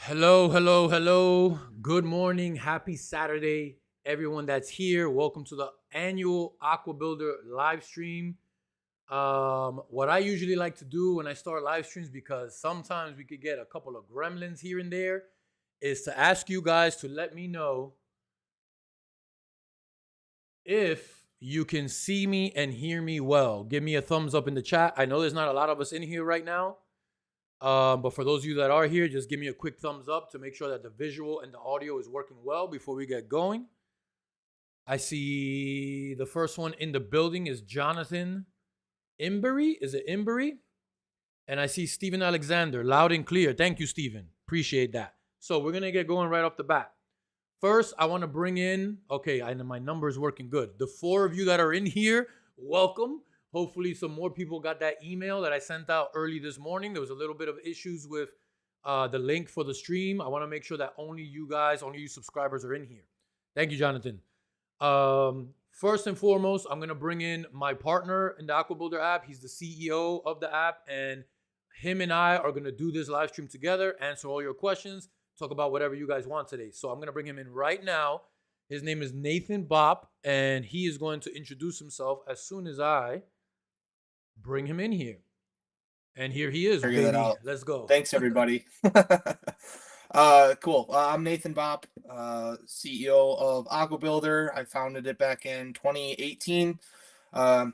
Hello, hello, hello. Good morning. Happy Saturday, everyone that's here. Welcome to the annual Aquabuildr live stream. What I usually like to do when I start live streams, because sometimes we could get a couple of gremlins here and there, is to ask you guys to let me know if you can see me and hear me well. Give me a thumbs up in the chat. I know there's not a lot of us in here right now. But for those of you that are here, just give me a quick thumbs up to make sure that the visual and the audio is working well before we get going. I see the first one in the building is Jonathan Imbery. Is it Imbery? And I see Stephen Alexander, loud and clear. Thank you, Stephen. Appreciate that. So we're going to get going right off the bat. First, I want to bring in, okay, I know my number is working good. The 4 of you that are in here, welcome. Hopefully some more people got that email that I sent out early this morning. There was a little bit of issues with the link for the stream. I want to make sure that only you guys, only you subscribers are in here. Thank you, Jonathan. First and foremost, I'm going to bring in my partner in the Aquabuildr app. He's the CEO of the app, and him and I are going to do this live stream together, answer all your questions, talk about whatever you guys want today. So I'm going to bring him in right now. His name is Nathan Bopp, and he is going to introduce himself as soon as I bring him in here. And here he is, Figure that baby. out. Let's go. Thanks, everybody. Cool. I'm Nathan Bopp, CEO of Aquabuildr. I founded it back in 2018.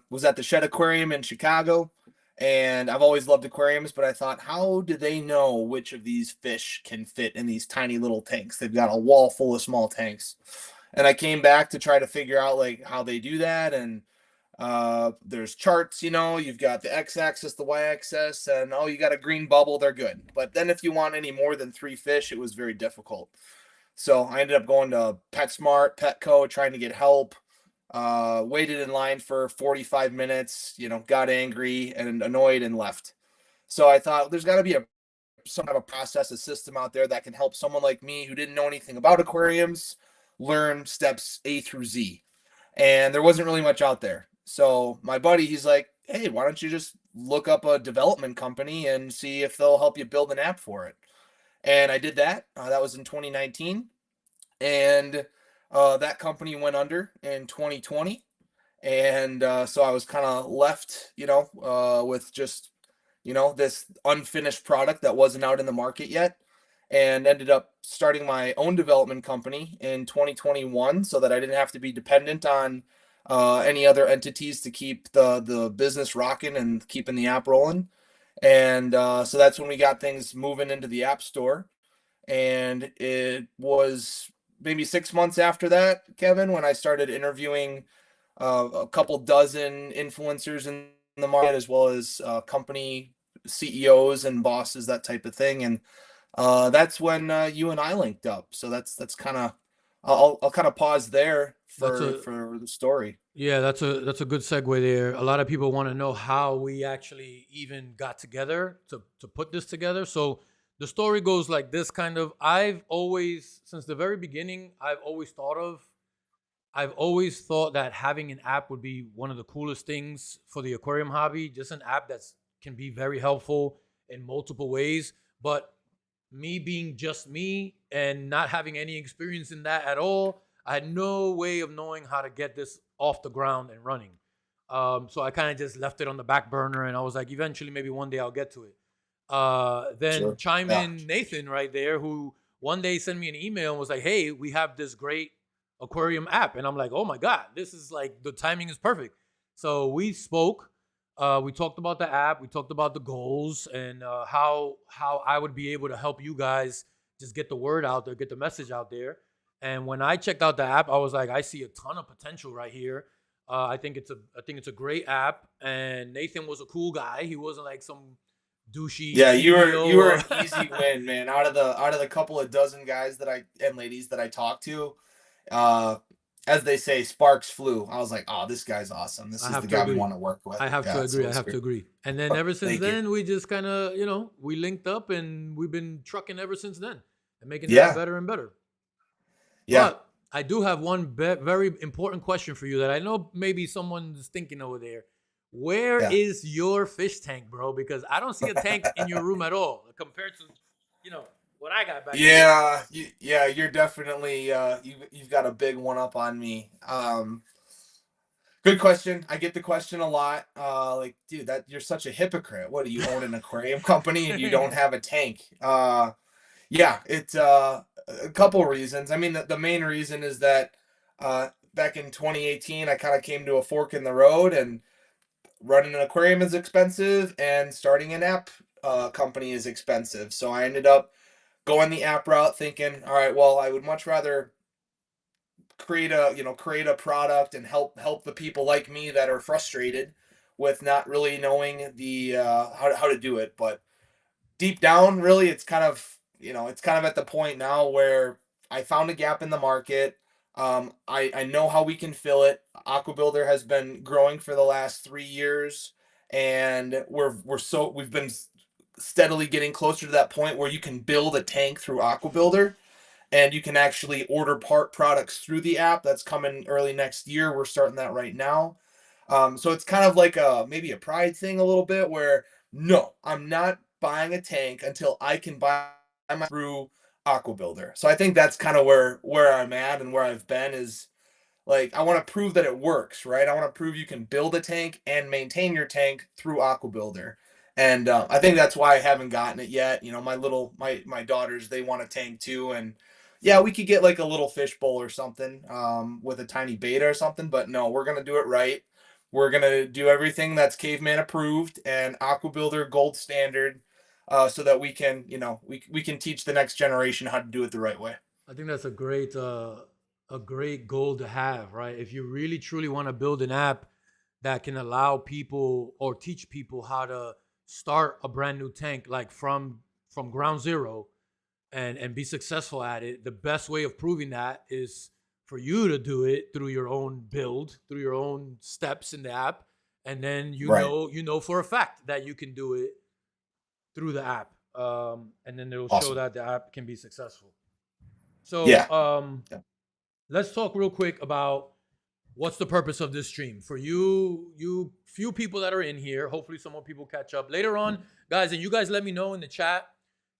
Was at the Shed Aquarium in Chicago, and I've always loved aquariums, but I thought, how do they know which of these fish can fit in these tiny little tanks? They've got a wall full of small tanks. And I came back to try to figure out like how they do that, and there's charts, you've got the x-axis, the y-axis, and you got a green bubble, they're good. But then if you want any more than 3 fish, it was very difficult. So I ended up going to PetSmart, Petco, trying to get help. Waited in line for 45 minutes, got angry and annoyed and left. So I thought there's got to be some kind of a process, a system out there that can help someone like me who didn't know anything about aquariums learn steps A through Z. And there wasn't really much out there. So my buddy, he's like, hey, why don't you just look up a development company and see if they'll help you build an app for it? And I did that. That was in 2019. And that company went under in 2020. And so I was kind of left, with just, this unfinished product that wasn't out in the market yet. And ended up starting my own development company in 2021 so that I didn't have to be dependent on any other entities to keep the business rocking and keeping the app rolling. And so that's when we got things moving into the App Store. And it was maybe 6 months after that, Kevin, when I started interviewing a couple dozen influencers in the market, as well as company CEOs and bosses, that type of thing. And that's when you and I linked up. So that's kind of, I'll kind of pause there for the story. Yeah, that's a good segue there. A lot of people want to know how we actually even got together to put this together. So the story goes like this kind of. I've always, since the very beginning, I've always thought that having an app would be one of the coolest things for the aquarium hobby. Just an app that can be very helpful in multiple ways. But me being just me and not having any experience in that at all, I had no way of knowing how to get this off the ground and running. So I kind of just left it on the back burner, and I was like, eventually, maybe one day I'll get to it. Then Sure. chime Yeah. in Nathan right there, who one day sent me an email and was like, hey, we have this great aquarium app. And I'm like, oh my God, this is like, the timing is perfect. So we spoke. We talked about the app. We talked about the goals and how I would be able to help you guys just get the word out there, get the message out there. And when I checked out the app, I was like, I see a ton of potential right here. I think it's a great app. And Nathan was a cool guy. He wasn't like some douchey. Yeah, CEO. you were an easy win, man. Out of the couple of dozen guys and ladies that I talked to, as they say, sparks flew. I was like, oh, this guy's awesome. This is the guy we want to work with. I have to agree. I have to agree. And then ever since then, we just kind of, we linked up and we've been trucking ever since then and making it better and better. Yeah. But I do have one very important question for you that I know maybe someone's thinking over there. Where is your fish tank, bro? Because I don't see a tank in your room at all compared to, what I got back here. Yeah, yeah, you're definitely you've got a big one up on me. Good question. I get the question a lot. Like, dude, that you're such a hypocrite. What do you own an aquarium company and you don't have a tank? Yeah, it's a couple reasons. I mean, the main reason is that back in 2018, I kind of came to a fork in the road, and running an aquarium is expensive, and starting an app company is expensive. So I ended up going the app route, thinking, all right, well, I would much rather create a product and help the people like me that are frustrated with not really knowing the how to do it. But deep down, really, it's kind of, it's kind of at the point now where I found a gap in the market. I know how we can fill it. Aquabuilder has been growing for the last 3 years, and we've been steadily getting closer to that point where you can build a tank through Aquabuilder, and you can actually order products through the app. That's coming early next year. We're starting that right now. So it's kind of like maybe a pride thing a little bit, where no, I'm not buying a tank until I can buy my through Aquabuilder. So I think that's kind of where I'm at and where I've been, is like, I want to prove that it works, right? I want to prove you can build a tank and maintain your tank through Aquabuilder. And I think that's why I haven't gotten it yet. My daughters, they want a tank too, and yeah, we could get like a little fish bowl or something, with a tiny beta or something. But no, we're gonna do it right. We're gonna do everything that's KaveMan approved and Aquabuilder gold standard, so that we can teach the next generation how to do it the right way. I think that's a great goal to have, right? If you really truly want to build an app that can allow people or teach people how to start a brand new tank, like from ground zero, and be successful at it, the best way of proving that is for you to do it through your own build, through your own steps in the app, and then Right. you know for a fact that you can do it through the app, and then it'll show Awesome. that the app can be successful. So Yeah. Yeah. let's talk real quick about what's the purpose of this stream for you few people that are in here. Hopefully some more people catch up later on, guys. And you guys let me know in the chat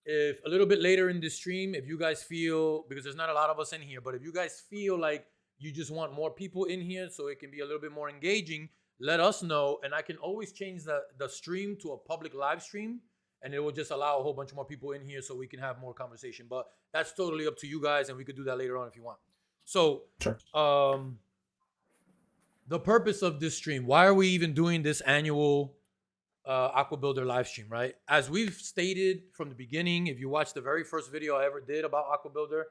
if a little bit later in the stream, if you guys feel, because there's not a lot of us in here, but if you guys feel like you just want more people in here so it can be a little bit more engaging, let us know, and I can always change the stream to a public live stream, and it will just allow a whole bunch more people in here so we can have more conversation. But that's totally up to you guys, and we could do that later on if you want. So Sure. the purpose of this stream, why are we even doing this annual Aquabuilder live stream, right? As we've stated from the beginning, if you watch the very first video I ever did about Aquabuilder,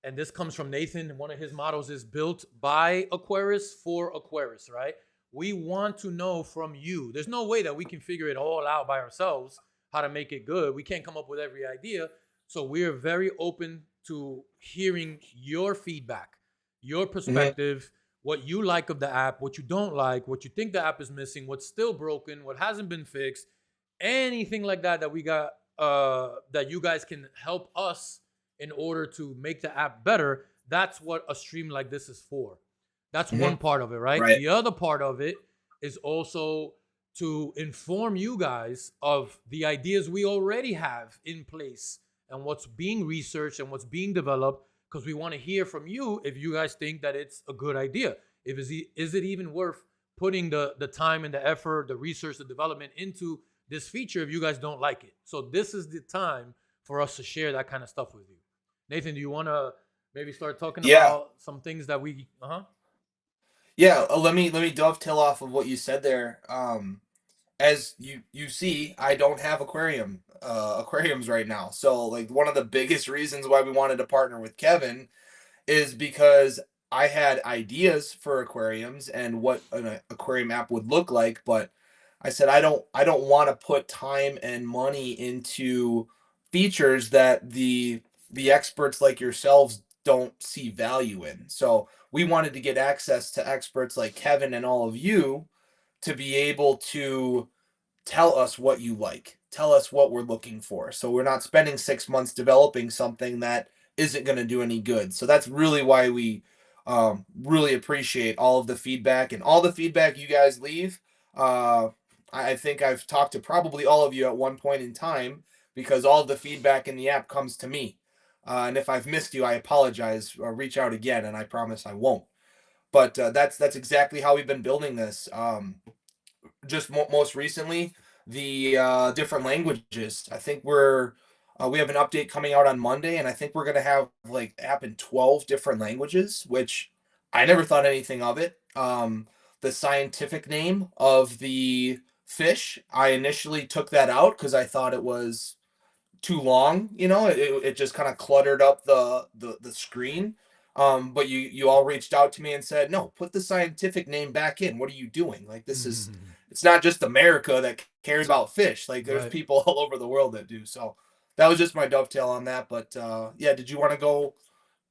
and this comes from Nathan, and one of his mottos is built by Aquarius for Aquarius, right? We want to know from you. There's no way that we can figure it all out by ourselves, how to make it good. We can't come up with every idea. So we're very open to hearing your feedback, your Hmm. perspective, what you like of the app, what you don't like, what you think the app is missing, what's still broken, what hasn't been fixed, anything like that that we got, that you guys can help us in order to make the app better. That's what a stream like this is for. That's Hmm. one part of it, right? Right. The other part of it is also to inform you guys of the ideas we already have in place and what's being researched and what's being developed, because we want to hear from you if you guys think that it's a good idea. If is it even worth putting the time and the effort, the research, the development into this feature if you guys don't like it? So this is the time for us to share that kind of stuff with you. Nathan, do you want to maybe start talking Yeah. about some things that we Yeah. Let me dovetail off of what you said there. As you see, I don't have aquariums right now. So like, one of the biggest reasons why we wanted to partner with Kevin is because I had ideas for aquariums and what an aquarium app would look like, but I said I don't want to put time and money into features that the experts like yourselves don't see value in. So we wanted to get access to experts like Kevin and all of you to be able to tell us what you like. Tell us what we're looking for. So we're not spending 6 months developing something that isn't going to do any good. So that's really why we really appreciate all of the feedback, and all the feedback you guys leave. Uh, I think I've talked to probably all of you at one point in time, because all the feedback in the app comes to me. And if I've missed you, I apologize. Reach out again, and I promise I won't. But that's exactly how we've been building this. Just most recently, the different languages. I think we have an update coming out on Monday, and I think we're gonna have like app in 12 different languages, which I never thought anything of it. The scientific name of the fish, I initially took that out because I thought it was too long. It just kind of cluttered up the screen. But you all reached out to me and said, no, put the scientific name back in. What are you doing? Like, it's not just America that cares about fish. Like, there's Right. people all over the world that do. So that was just my dovetail on that. But yeah, did you want to go?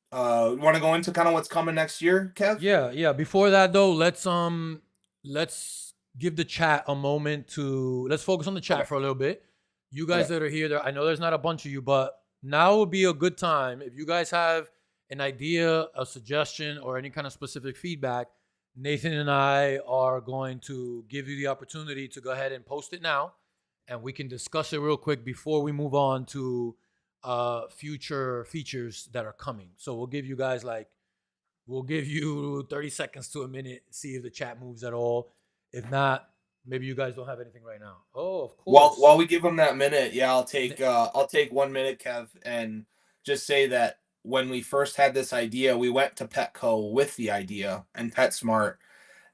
Into kind of what's coming next year, Kev? Yeah. Before that though, let's give the chat a moment to let's focus on the chat Okay. for a little bit. You guys Okay. that are here, I know there's not a bunch of you, but now would be a good time if you guys have an idea, a suggestion, or any kind of specific feedback. Nathan and I are going to give you the opportunity to go ahead and post it now, and we can discuss it real quick before we move on to future features that are coming. So we'll give you 30 seconds to a minute, see if the chat moves at all. If not, maybe you guys don't have anything right now. Oh, of course. While we give them that minute, yeah, I'll take 1 minute, Kev, and just say that when we first had this idea, we went to Petco with the idea and PetSmart,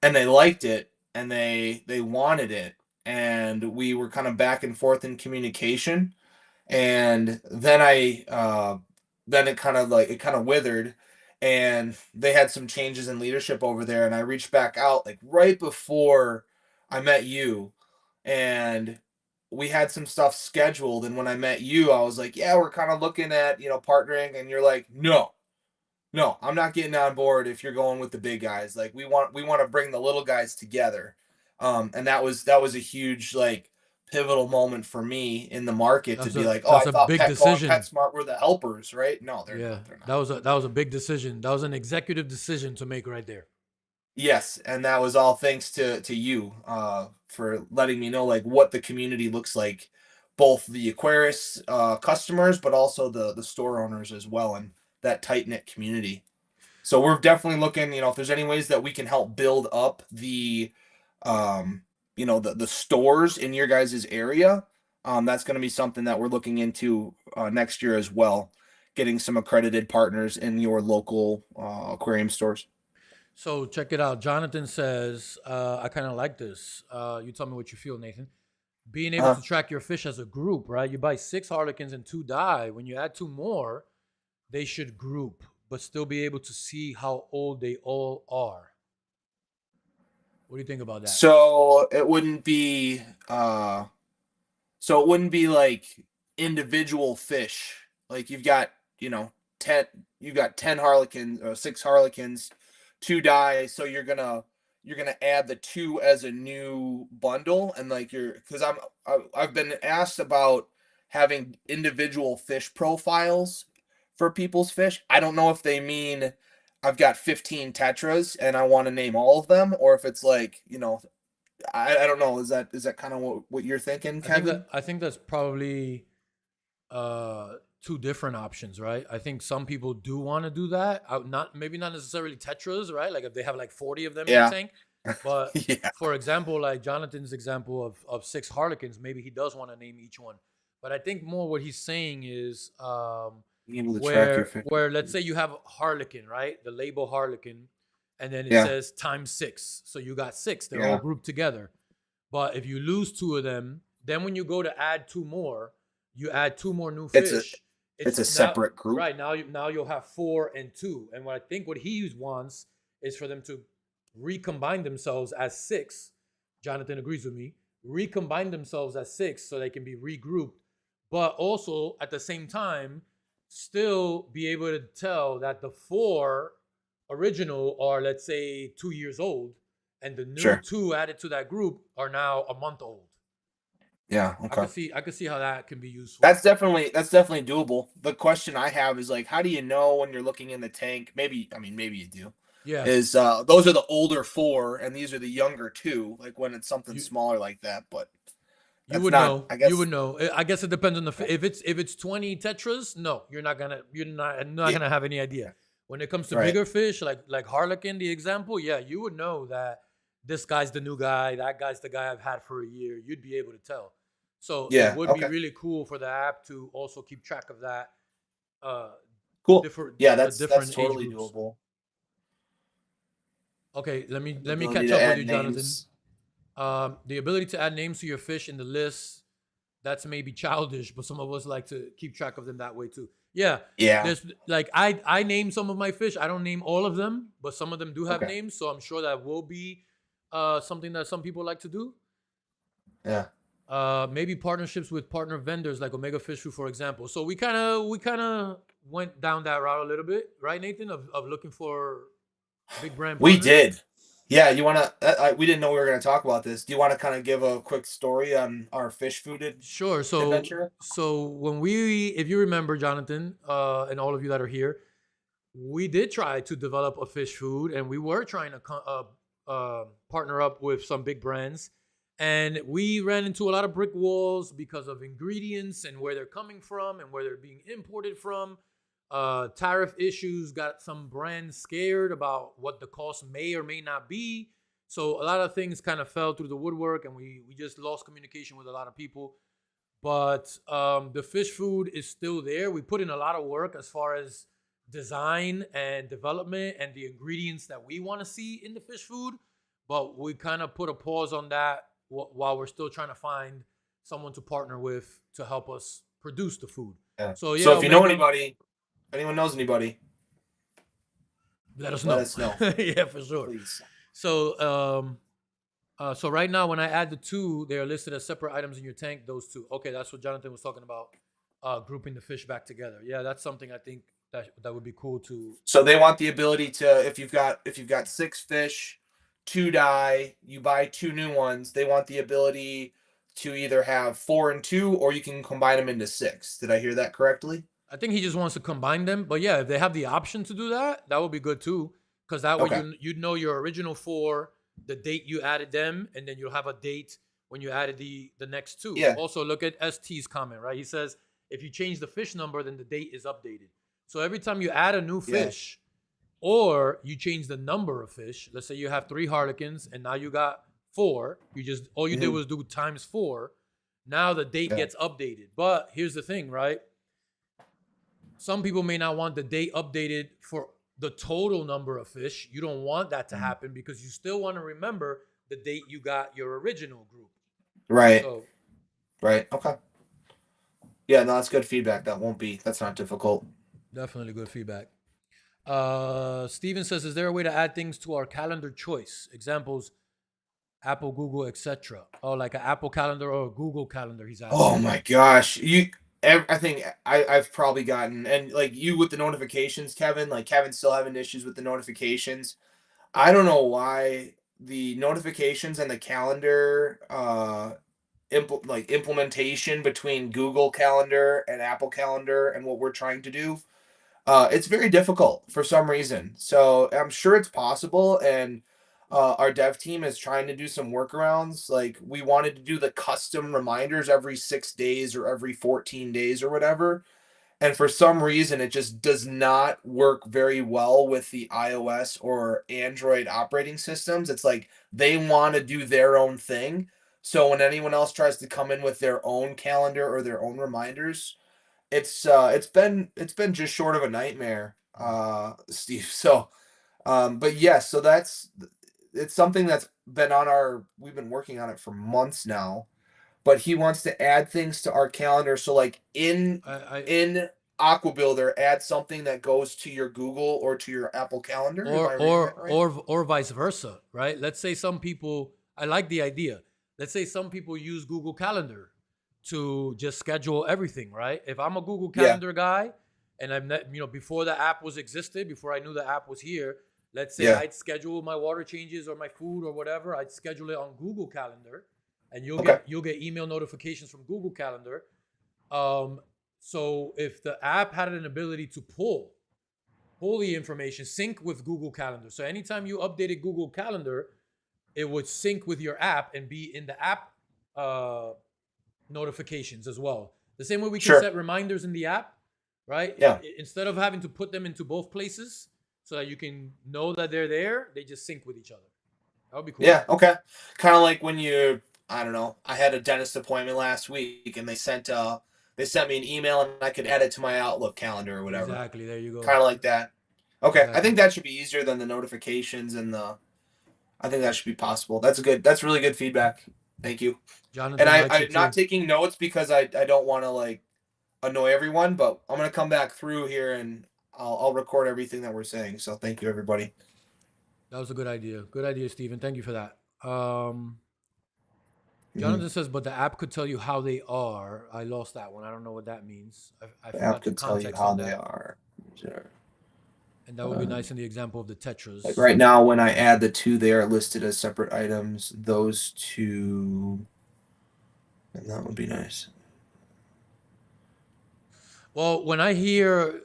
and they liked it and they wanted it, and we were kind of back and forth in communication, and then it kind of withered, and they had some changes in leadership over there, and I reached back out like right before I met you, and we had some stuff scheduled, and when I met you, I was like, yeah, we're kind of looking at partnering, and you're like, no, I'm not getting on board if you're going with the big guys. Like, we want to bring the little guys together. And that was a huge, like, pivotal moment for me in the market to That's be a like, oh, that's I a thought big Petco and decision. PetSmart were the helpers, right? No, they're Yeah, not. They're not. that was a big decision. That was an executive decision to make right there. Yes, and that was all thanks to you for letting me know like what the community looks like, both the Aquarius customers, but also the store owners as well, and that tight knit community. So we're definitely looking, if there's any ways that we can help build up um, the stores in your guys' area. That's going to be something that we're looking into next year as well, getting some accredited partners in your local aquarium stores. So check it out. Jonathan says, I kind of like this. You tell me what you feel, Nathan. Being able Uh, to track your fish as a group, right? You buy 6 harlequins and 2 die. When you add 2 more, they should group, but still be able to see how old they all are. What do you think about that? so it wouldn't be like individual fish. Like you know, 10 you've got 10 harlequins or 6 harlequins, 2 die, so you're gonna add the two as a new bundle, and like because I've been asked about having individual fish profiles for people's fish. I don't know if they mean I've got 15 tetras and I want to name all of them, or if it's like, I don't know. Is that kind of what you're thinking, Kevin? I think that's probably two different options, right? I think some people do want to do that. Not maybe not necessarily tetras, right? Like if they have like 40 of them in the Yeah. tank. But Yeah. for example, like Jonathan's example of 6 harlequins, maybe he does want to name each one. But I think more what he's saying is Being able to track your fish. where let's say you have harlequin, right? The label harlequin, and then it Yeah. says times 6. So you got 6. They're all Yeah. grouped together. But if you lose 2 of them, then when you go to add 2 more, you add 2 more new It's a fish. it's a It's now separate group. right now you'll have 4 and 2. And what I think what he wants is for them to recombine themselves as 6. Jonathan agrees with me. Recombine themselves as 6 so they can be regrouped, but also at the same time still be able to tell that the 4 original are, let's say, 2 years old, and the new Sure. 2 added to that group are now a month old. Yeah. Okay. I could see how that can be useful. That's definitely doable. The question I have is like, how do you know when you're looking in the tank? Maybe you do. Yeah, Is those are the older 4 and these are the younger 2, like when it's something you smaller like that, but You That's would not, know. I You would guess. know. I guess it depends on the Okay. if it's 20 tetras, no, you're not Yeah. gonna have any idea. When it comes to Right. bigger fish, like Harlequin, the example, yeah, you would know that this guy's the new guy, that guy's the guy I've had for a year. You'd be able to tell. So it Yeah. would be Okay. really cool for the app to also keep track of that, uh, Cool. different Yeah, the that's different age totally groups. doable. Okay, The let me ability catch to up with add you, Jonathan. names. The ability to add names to your fish in the list, that's maybe childish, but some of us like to keep track of them that way too. Yeah, Yeah. there's like I name some of my fish. I don't name all of them, but some of them do have Okay. names, so I'm sure that will be something that some people like to do. Yeah. Maybe partnerships with partner vendors like Omega Fish Food, for example. So we kind of went down that route a little bit, right, Nathan, of looking for big brand We partners. did. Yeah, you want to? We didn't know we were going to talk about this. Do you want to kind of give a quick story on our fish food Sure. adventure? So when if you remember, Jonathan, and all of you that are here, we did try to develop a fish food, and we were trying to partner up with some big brands, and we ran into a lot of brick walls because of ingredients and where they're coming from and where they're being imported from. Tariff issues got some brands scared about what the cost may or may not be. So a lot of things kind of fell through the woodwork, and we just lost communication with a lot of people. But the fish food is still there. We put in a lot of work as far as design and development and the ingredients that we want to see in the fish food. But we kind of put a pause on that while we're still trying to find someone to partner with to help us produce the food. Yeah. So So yeah, if you know Omega, anybody, anyone knows anybody, let us let know. us know, Yeah, for sure. please. So so right now when I add the two, they are listed as separate items in your tank. Those two. Okay, that's what Jonathan was talking about. Grouping the fish back together. Yeah, that's something I think that would be cool to. So they want the ability to, if you've got 6 fish, 2 die, you buy 2 new ones. They want the ability to either have 4 and 2, or you can combine them into 6. Did I hear that correctly? I think he just wants to combine them. But yeah, if they have the option to do that, that would be good too. Because that way Okay. you'd know your original four, the date you added them, and then you'll have a date when you added the next two. Yeah. Also, look at ST's comment, right? He says if you change the fish number, then the date is updated. So every time you add a new Yeah. fish, or you change the number of fish, let's say you have 3 harlequins and now you got 4, you just all you did Hmm. was do times 4. Now the date Yeah. gets updated. But here's the thing, right? Some people may not want the date updated for the total number of fish. You don't want that to Mhm. happen because you still want to remember the date you got your original group. Right. So Right. Okay. Yeah. No, that's good feedback. That's not difficult. definitely good feedback. Steven says, is there a way to add things to our calendar choice? Examples, Apple, Google, etc. Oh, like an Apple calendar or a Google calendar, he's Oh asking. my gosh. I think I've probably gotten, and like you with the notifications, Kevin, like Kevin's still having issues with the notifications. I don't know why the notifications and the calendar implementation between Google Calendar and Apple Calendar and what we're trying to do. It's very difficult for some reason. So I'm sure it's possible, and our dev team is trying to do some workarounds. Like we wanted to do the custom reminders every 6 days or every 14 days or whatever. And for some reason, it just does not work very well with the iOS or Android operating systems. It's like they want to do their own thing. So when anyone else tries to come in with their own calendar or their own reminders, it's been just short of a nightmare, Steve. So but yes, so it's something that's been on our we've been working on it for months now, but he wants to add things to our calendar. So like I in Aquabuilder, add something that goes to your Google or to your Apple Calendar. Am I reading that right? or vice versa, right? Let's say some people, I like the idea. Let's say some people use Google Calendar to just schedule everything, right? If I'm a Google Yeah. Calendar guy and I'm not, before the app was existed, before I knew the app was here, let's say Yeah. I'd schedule my water changes or my food or whatever, I'd schedule it on Google Calendar, and Okay. you'll get email notifications from Google Calendar. Um, so if the app had an ability to pull the information, sync with Google Calendar. So anytime you updated Google Calendar, it would sync with your app and be in the app notifications as well. The same way we can Sure. set reminders in the app, right? Yeah. Instead of having to put them into both places so that you can know that they're there, they just sync with each other. That would be cool. Yeah. Okay. Kind of like when you, I don't know, I had a dentist appointment last week and they sent me an email and I could add it to my Outlook calendar or whatever. Exactly. There you go. Kind of like that. Okay. I Exactly. think that should be easier than the notifications and I think that should be possible. That's really good feedback. Thank you. And Jonathan likes I'm it not too. taking notes because I don't want to like annoy everyone, but I'm gonna come back through here and I'll record everything that we're saying. So thank you, everybody. That was a good idea. Good idea, Steven. Thank you for that. Mm-hmm. Jonathan says, but the app could tell you how they are. I lost that one. I don't know what that means. I The app forgot the could tell you context how of they that. are. Sure. And that would be nice in the example of the Tetras. Like right now, when I add the two, they are listed as separate items. Those two, and that would be nice. Well, when I hear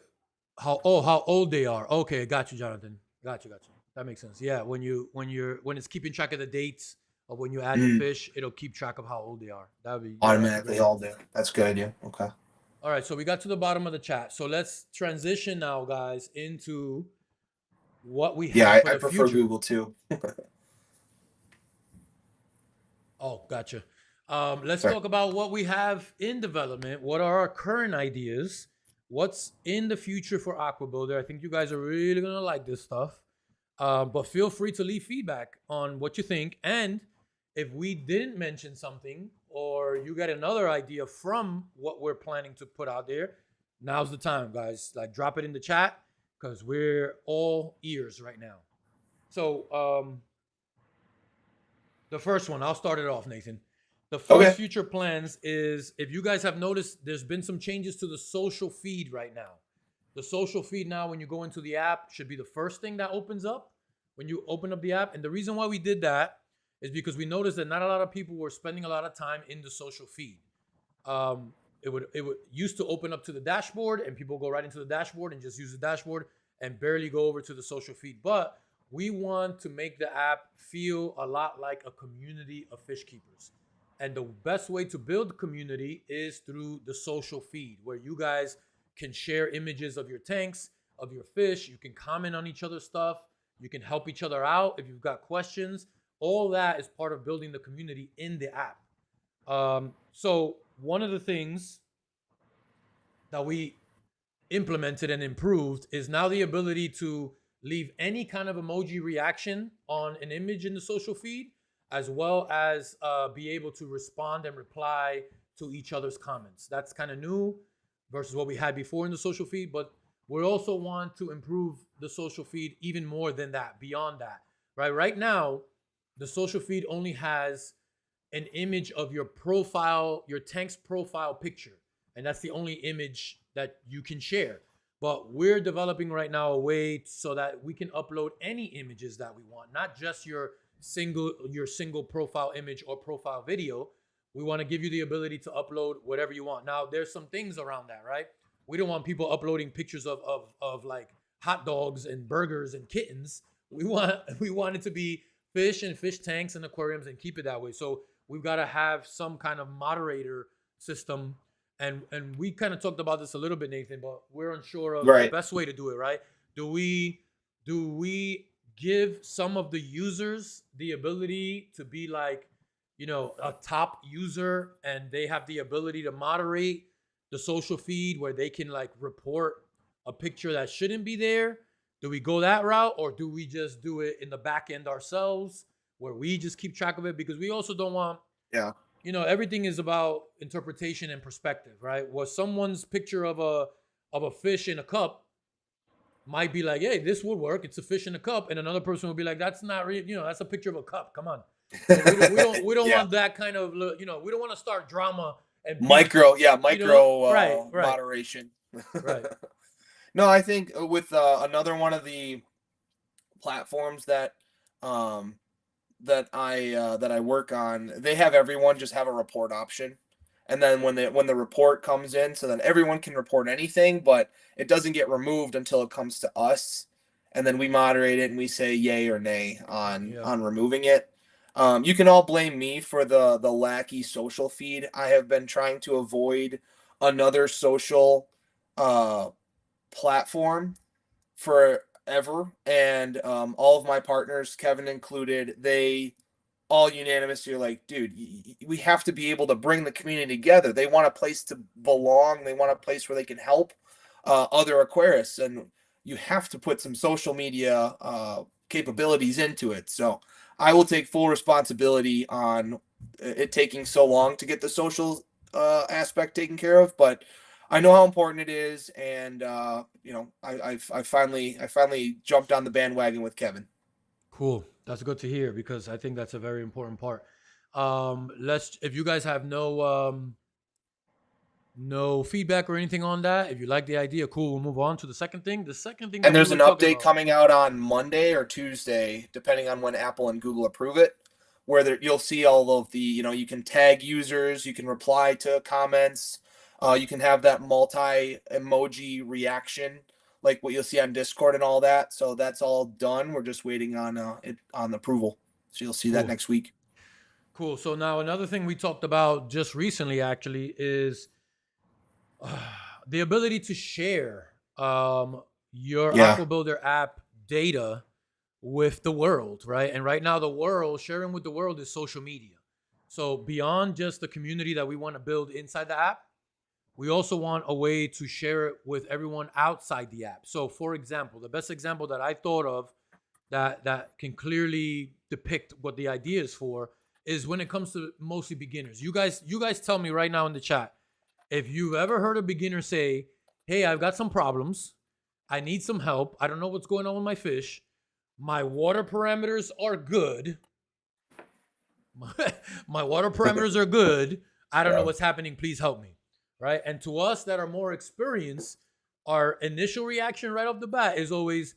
how old they are, okay, got you, Jonathan. Got you. That makes sense. Yeah, when it's keeping track of the dates of when you add the fish, it'll keep track of how old they are. That would be Automatically all day. That's a good idea. Okay. All right, so we got to the bottom of the chat. So let's transition now, guys, into what we have for I the prefer future. Google too. Oh, gotcha. Let's talk about what we have in development. What are our current ideas? What's in the future for Aquabuildr? I think you guys are really gonna like this stuff. But feel free to leave feedback on what you think. And if we didn't mention something or you get another idea from what we're planning to put out there, now's the time, guys. Like, drop it in the chat because we're all ears right now. So, the first one, I'll start it off, Nathan. The first future plans is, if you guys have noticed, there's been some changes to the social feed right now. The social feed now, when you go into the app, should be the first thing that opens up when you open up the app. And the reason why we did that is because we noticed that not a lot of people were spending a lot of time in the social feed. It would used to open up to the dashboard and people go right into the dashboard and just use the dashboard and barely go over to the social feed. But we want to make the app feel a lot like a community of fish keepers. And the best way to build community is through the social feed, where you guys can share images of your tanks, of your fish. You can comment on each other's stuff. You can help each other out if you've got questions. All that is part of building the community in the app. So one of the things that we implemented and improved is now the ability to leave any kind of emoji reaction on an image in the social feed, as well as be able to respond and reply to each other's comments. That's kind of new versus what we had before in the social feed, but we also want to improve the social feed even more than that, beyond that, right? Right now, the social feed only has an image of your profile, your tank's profile picture, and that's the only image that you can share. But we're developing right now a way so that we can upload any images that we want, not just your single profile image or profile video. We want to give you the ability to upload whatever you want. Now, there's some things around that, right? We don't want people uploading pictures of like hot dogs and burgers and kittens. We want it to be fish and fish tanks and aquariums and keep it that way. So we've got to have some kind of moderator system. And we kind of talked about this a little bit, Nathan, but we're unsure of the best way to do it, right? Do we give some of the users the ability to be like, a top user, and they have the ability to moderate the social feed where they can like report a picture that shouldn't be there? Do we go that route, or do we just do it in the back end ourselves where we just keep track of it? Because we also don't want, everything is about interpretation and perspective, right? Was someone's picture of a fish in a cup might be like, hey, this would work. It's a fish in a cup. And another person would be like, that's not real. That's a picture of a cup. Come on. So we don't want that kind of, we don't want to start drama and micro right. moderation. Right. No, I think with another one of the platforms that I work on, they have everyone just have a report option. And then when the report comes in, so then everyone can report anything, but it doesn't get removed until it comes to us. And then we moderate it and we say yay or nay on removing it. You can all blame me for the lackey social feed. I have been trying to avoid another social uh, platform forever, and all of my partners, Kevin included, they all unanimously are like, dude, we have to be able to bring the community together. They want a place to belong. They want a place where they can help other aquarists, and you have to put some social media capabilities into it. So I will take full responsibility on it taking so long to get the social aspect taken care of, but I know how important it is, and I finally jumped on the bandwagon with Kevin. Cool. That's good to hear because I think that's a very important part. Let's if you guys have no feedback or anything on that, if you like the idea, cool, we'll move on to the second thing. The second thing And that we there's were an talking update about. coming out on Monday or Tuesday, depending on when Apple and Google approve it, where you'll see all of the, you can tag users, you can reply to comments, you can have that multi emoji reaction, like what you'll see on Discord and all that. So that's all done. We're just waiting on it on approval. So you'll see that Cool. next week. Cool. So now another thing we talked about just recently actually is the ability to share your Yeah. Aquabuilder app data with the world, right? And right now, the world sharing with the world is social media. So beyond just the community that we want to build inside the app, we also want a way to share it with everyone outside the app. So, for example, the best example that I thought of that can clearly depict what the idea is for is when it comes to mostly beginners. You guys tell me right now in the chat if you've ever heard a beginner say, "Hey, I've got some problems. I need some help. I don't know what's going on with my fish. My water parameters are good. My water parameters are good. I don't know Yeah. what's happening. Please help me." Right? And to us that are more experienced, our initial reaction right off the bat is always,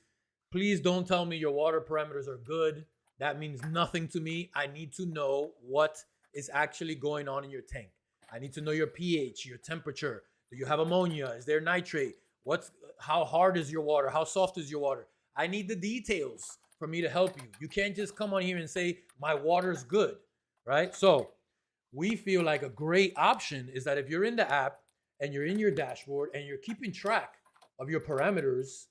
please don't tell me your water parameters are good. That means nothing to me. I need to know what is actually going on in your tank. I need to know your pH, your temperature. Do you have ammonia? Is there nitrate? How hard is your water? How soft is your water? I need the details for me to help you. You can't just come on here and say my water's good, right? So we feel like a great option is that if you're in the app and you're in your dashboard and you're keeping track of your parameters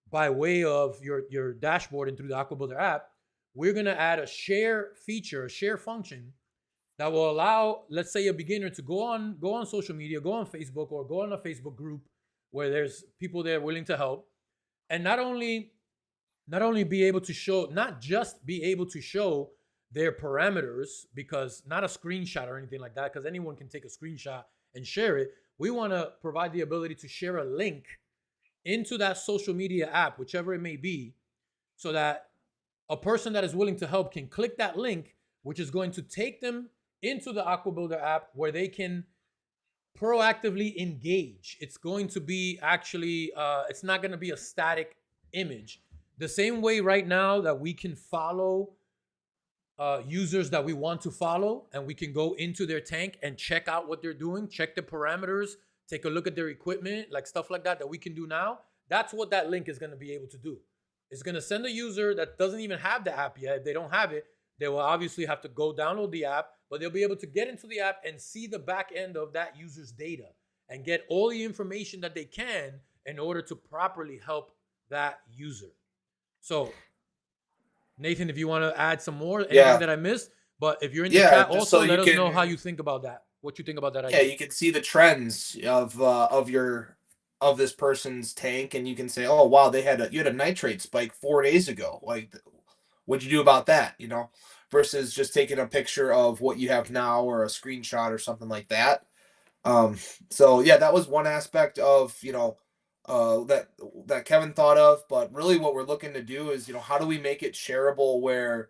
by way of your dashboard and through the Aquabuilder app, we're going to add a share feature, a share function that will allow, let's say, a beginner to go on social media, go on Facebook or go on a Facebook group where there's people there willing to help, and not only be able to show, not just be able to show their parameters, because not a screenshot or anything like that, because anyone can take a screenshot and share it. We want to provide the ability to share a link into that social media app, whichever it may be, so that a person that is willing to help can click that link, which is going to take them into the Aquabuilder app where they can proactively engage. It's going to be actually, it's not going to be a static image. The same way right now that we can follow users that we want to follow, and we can go into their tank and check out what they're doing, check the parameters, take a look at their equipment, like stuff like that we can do now. That's what that link is going to be able to do. It's going to send a user that doesn't even have the app yet. If they don't have it, they will obviously have to go download the app, but they'll be able to get into the app and see the back end of that user's data and get all the information that they can in order to properly help that user. So Nathan, if you want to add some more, anything Yeah. that I missed, but if you're in the Yeah. chat, Just so also let you us know how can you think about that. What you think about that yeah, idea? you can see the trends of this person's tank, and you can say, oh wow, you had a nitrate spike 4 days ago. Like, what'd you do about that? Versus just taking a picture of what you have now or a screenshot or something like that. Um, so yeah, that was one aspect of that Kevin thought of. But really, what we're looking to do is how do we make it shareable where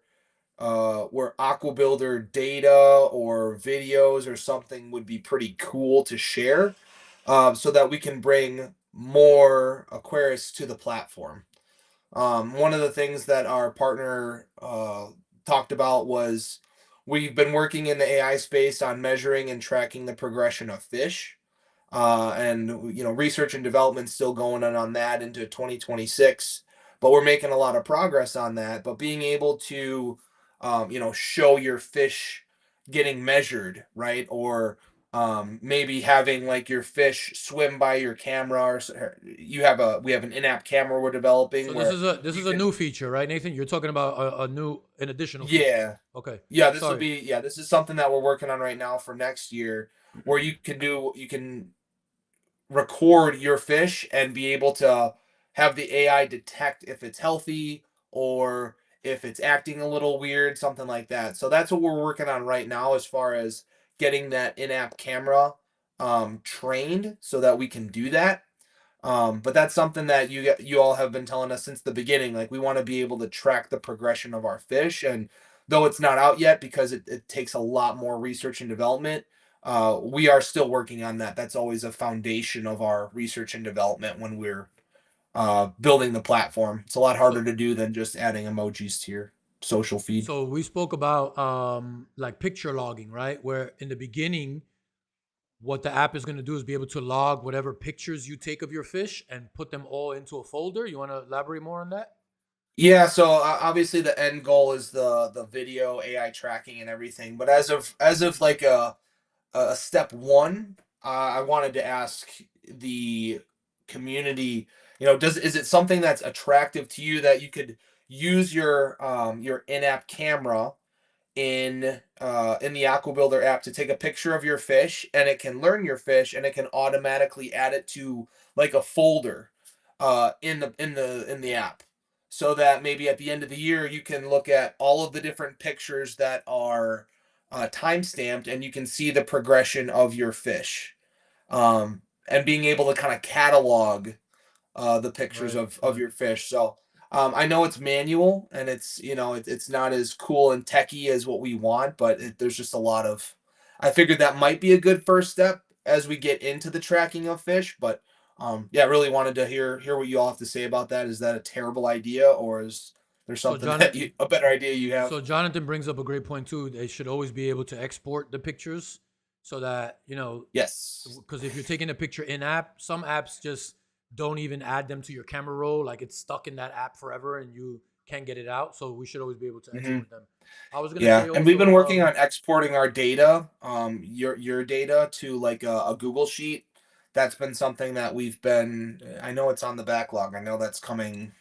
Aquabuilder data or videos or something would be pretty cool to share, so that we can bring more Aquarius to the platform. One of the things that our partner talked about was we've been working in the AI space on measuring and tracking the progression of fish. And research and development still going on that into 2026, but we're making a lot of progress on that. But being able to show your fish getting measured, right? Or maybe having like your fish swim by your camera, or we have an in-app camera we're developing So this where is a this you is a can new feature, right, Nathan? You're talking about an additional feature. yeah. Okay. Yeah, Sorry. this is something that we're working on right now for next year where you can record your fish and be able to have the AI detect if it's healthy or if it's acting a little weird, something like that. So that's what we're working on right now as far as getting that in-app camera trained so that we can do that. But that's something that you all have been telling us since the beginning. Like we want to be able to track the progression of our fish, and though it's not out yet because it takes a lot more research and development, we are still working on that. That's always a foundation of our research and development when we're building the platform. It's a lot harder So to do than just adding emojis to your social feed. so we spoke about like picture logging, right? Where in the beginning, what the app is going to do is be able to log whatever pictures you take of your fish and put them all into a folder. You want to elaborate more on that? Yeah, so obviously the end goal is the video AI tracking and everything. But as of like a step one, I wanted to ask the community, is it something that's attractive to you that you could use your in-app camera in the Aquabuildr app to take a picture of your fish and it can learn your fish and it can automatically add it to like a folder in the app so that maybe at the end of the year you can look at all of the different pictures that are time stamped and you can see the progression of your fish and being able to kind of catalog the pictures Right, of right. your fish. So I know it's manual and it's it's not as cool and techy as what we want, but there's just a lot of. I figured that might be a good first step as we get into the tracking of fish. But yeah, I really wanted to hear what you all have to say about that. Is that a terrible idea, or is there So something that Jonathan, a better idea you have? so Jonathan brings up a great point too. They should always be able to export the pictures so that, Yes. because if you're taking a picture in app, some apps just don't even add them to your camera roll. Like it's stuck in that app forever and you can't get it out. So we should always be able to Hmm. export them. I was gonna Yeah, say and we've been also, working on exporting our data, your data to like a Google sheet. That's been something that we've been. I know it's on the backlog. I know that's coming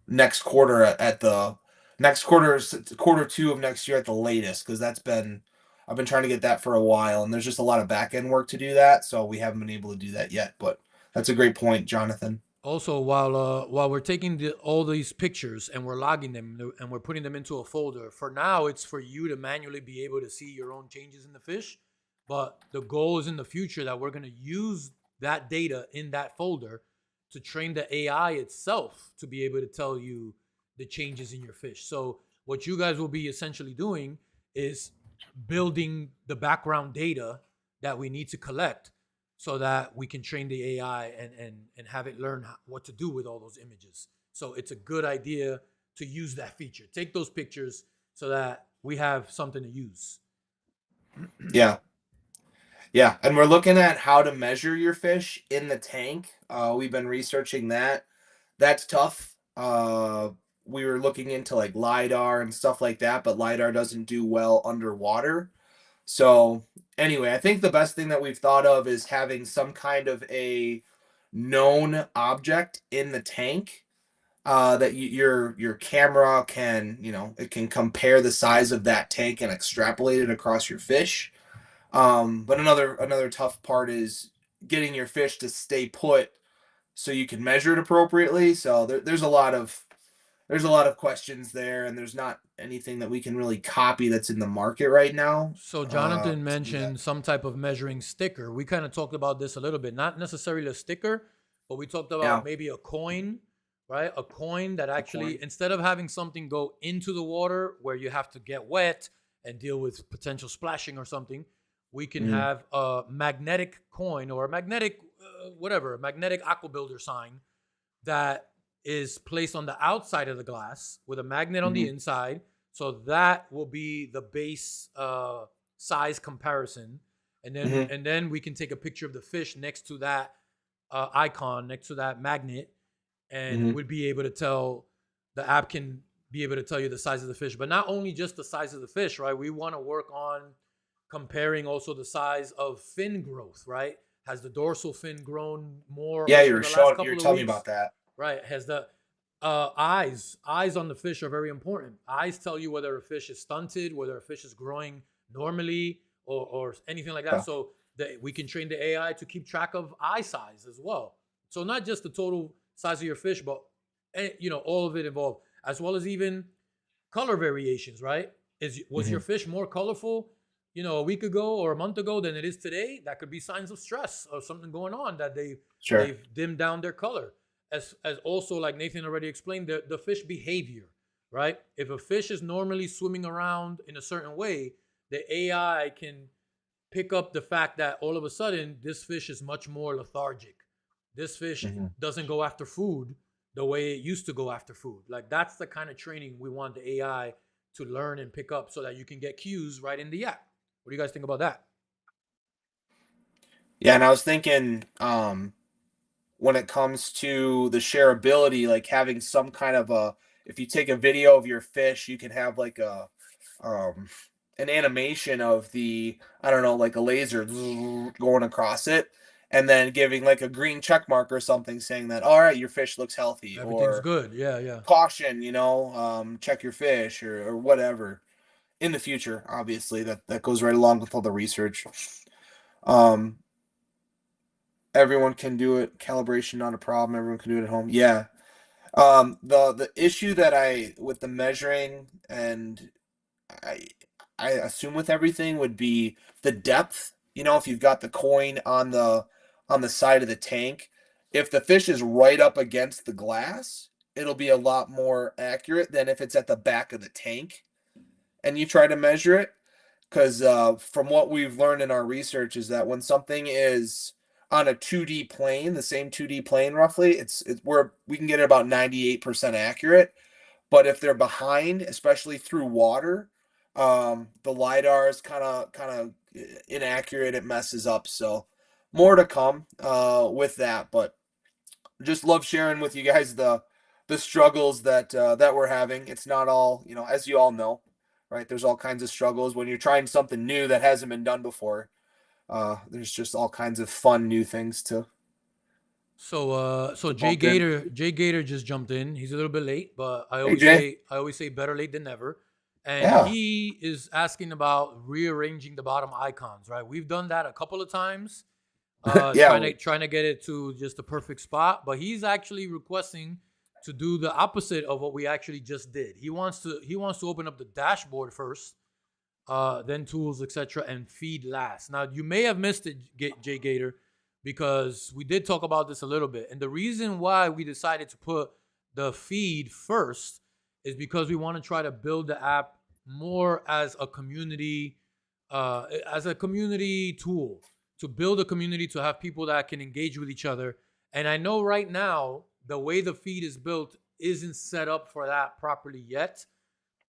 next quarter at the next quarter two of next year at the latest because that's been. I've been trying to get that for a while, and there's just a lot of back end work to do that, so we haven't been able to do that yet. But that's a great point, Jonathan. also while we're taking all these pictures and we're logging them and we're putting them into a folder, for now it's for you to manually be able to see your own changes in the fish. But the goal is in the future that we're going to use that data in that folder to train the AI itself to be able to tell you the changes in your fish. So what you guys will be essentially doing is building the background data that we need to collect so that we can train the AI and have it learn what to do with all those images. So it's a good idea to use that feature. Take those pictures so that we have something to use. Yeah, yeah, and we're looking at how to measure your fish in the tank. We've been researching that. That's tough. We were looking into like lidar and stuff like that, but lidar doesn't do well underwater. So anyway, I think the best thing that we've thought of is having some kind of a known object in the tank that your camera can it can compare the size of that tank and extrapolate it across your fish. But another tough part is getting your fish to stay put so you can measure it appropriately. So there's a lot of questions there, and there's not anything that we can really copy that's in the market right now. So Jonathan To do that. mentioned some type of measuring sticker. We kind of talked about this a little bit, not necessarily a sticker, but we talked about Yeah, maybe a coin, right? A coin that a actually, coin. instead of having something go into the water where you have to get wet and deal with potential splashing or something, we can Mm, have a magnetic coin or a magnetic, whatever, a magnetic Aquabuildr sign that is placed on the outside of the glass with a magnet on the mhm, inside. So that will be the base size comparison, mhm, and then we can take a picture of the fish next to that icon, next to that magnet, and mhm. we'd be able to tell the app can be able to tell you the size of the fish. But not only just the size of the fish, right? We want to work on comparing also the size of fin growth, right? Has the dorsal fin grown more Yeah, over the last you're couple of telling me weeks? about that. Right. Has the eyes on the fish are very important. Eyes tell you whether a fish is stunted, whether a fish is growing normally, or anything like that. Yeah. So that we can train the AI to keep track of eye size as well. So not just the total size of your fish, but all of it involved, as well as even color variations. Right? Was Hmm. your fish more colorful, a week ago or a month ago than it is today? That could be signs of stress or something going on that Sure. they've dimmed down their color. As also, like Nathan already explained, the fish behavior, right? If a fish is normally swimming around in a certain way, the AI can pick up the fact that all of a sudden this fish is much more lethargic. This fish Hmm. doesn't go after food the way it used to go after food. Like that's the kind of training we want the AI to learn and pick up so that you can get cues right in the app. What do you guys think about that? Yeah, and I was thinking, when it comes to the shareability, like having some kind of if you take a video of your fish, you can have like um, an animation of I don't know, like a laser going across it, and then giving like a green check mark or something saying that, all right, your fish looks healthy, Everything's or good. Yeah, yeah. caution, check your fish, or whatever. In the future, obviously, that goes right along with all the research. Um, Everyone can do it. Calibration not a problem. Everyone can do it at home. Yeah. The issue that I with the measuring, and I I assume with everything, would be the depth. If you've got the coin on the side of the tank, if the fish is right up against the glass, it'll be a lot more accurate than if it's at the back of the tank and you try to measure it. Because from what we've learned in our research is that when something is on a 2D plane, the same 2D plane roughly, it's where we can get it about 98% accurate. But if they're behind, especially through water, the lidar is kind of inaccurate. It messes up. So more to come with that. But just love sharing with you guys the struggles that we're having. It's not all, as you all know, right? There's all kinds of struggles when you're trying something new that hasn't been done before. There's just all kinds of fun new things So to Jay bump in. Gator, Jay Gator just jumped in. He's a little bit late, but I Hey always Jay. say I always say better late than never. And Yeah. he is asking about rearranging the bottom icons, right? We've done that a couple of times, Yeah. trying to get it to just the perfect spot. But he's actually requesting to do the opposite of what we actually just did. He wants to open up the dashboard first, then tools, etc., and feed last. Now you may have missed it, Jay Gator, because we did talk about this a little bit. And the reason why we decided to put the feed first is because we want to try to build the app more as a community tool, to build a community, to have people that can engage with each other. And I know right now the way the feed is built isn't set up for that properly yet,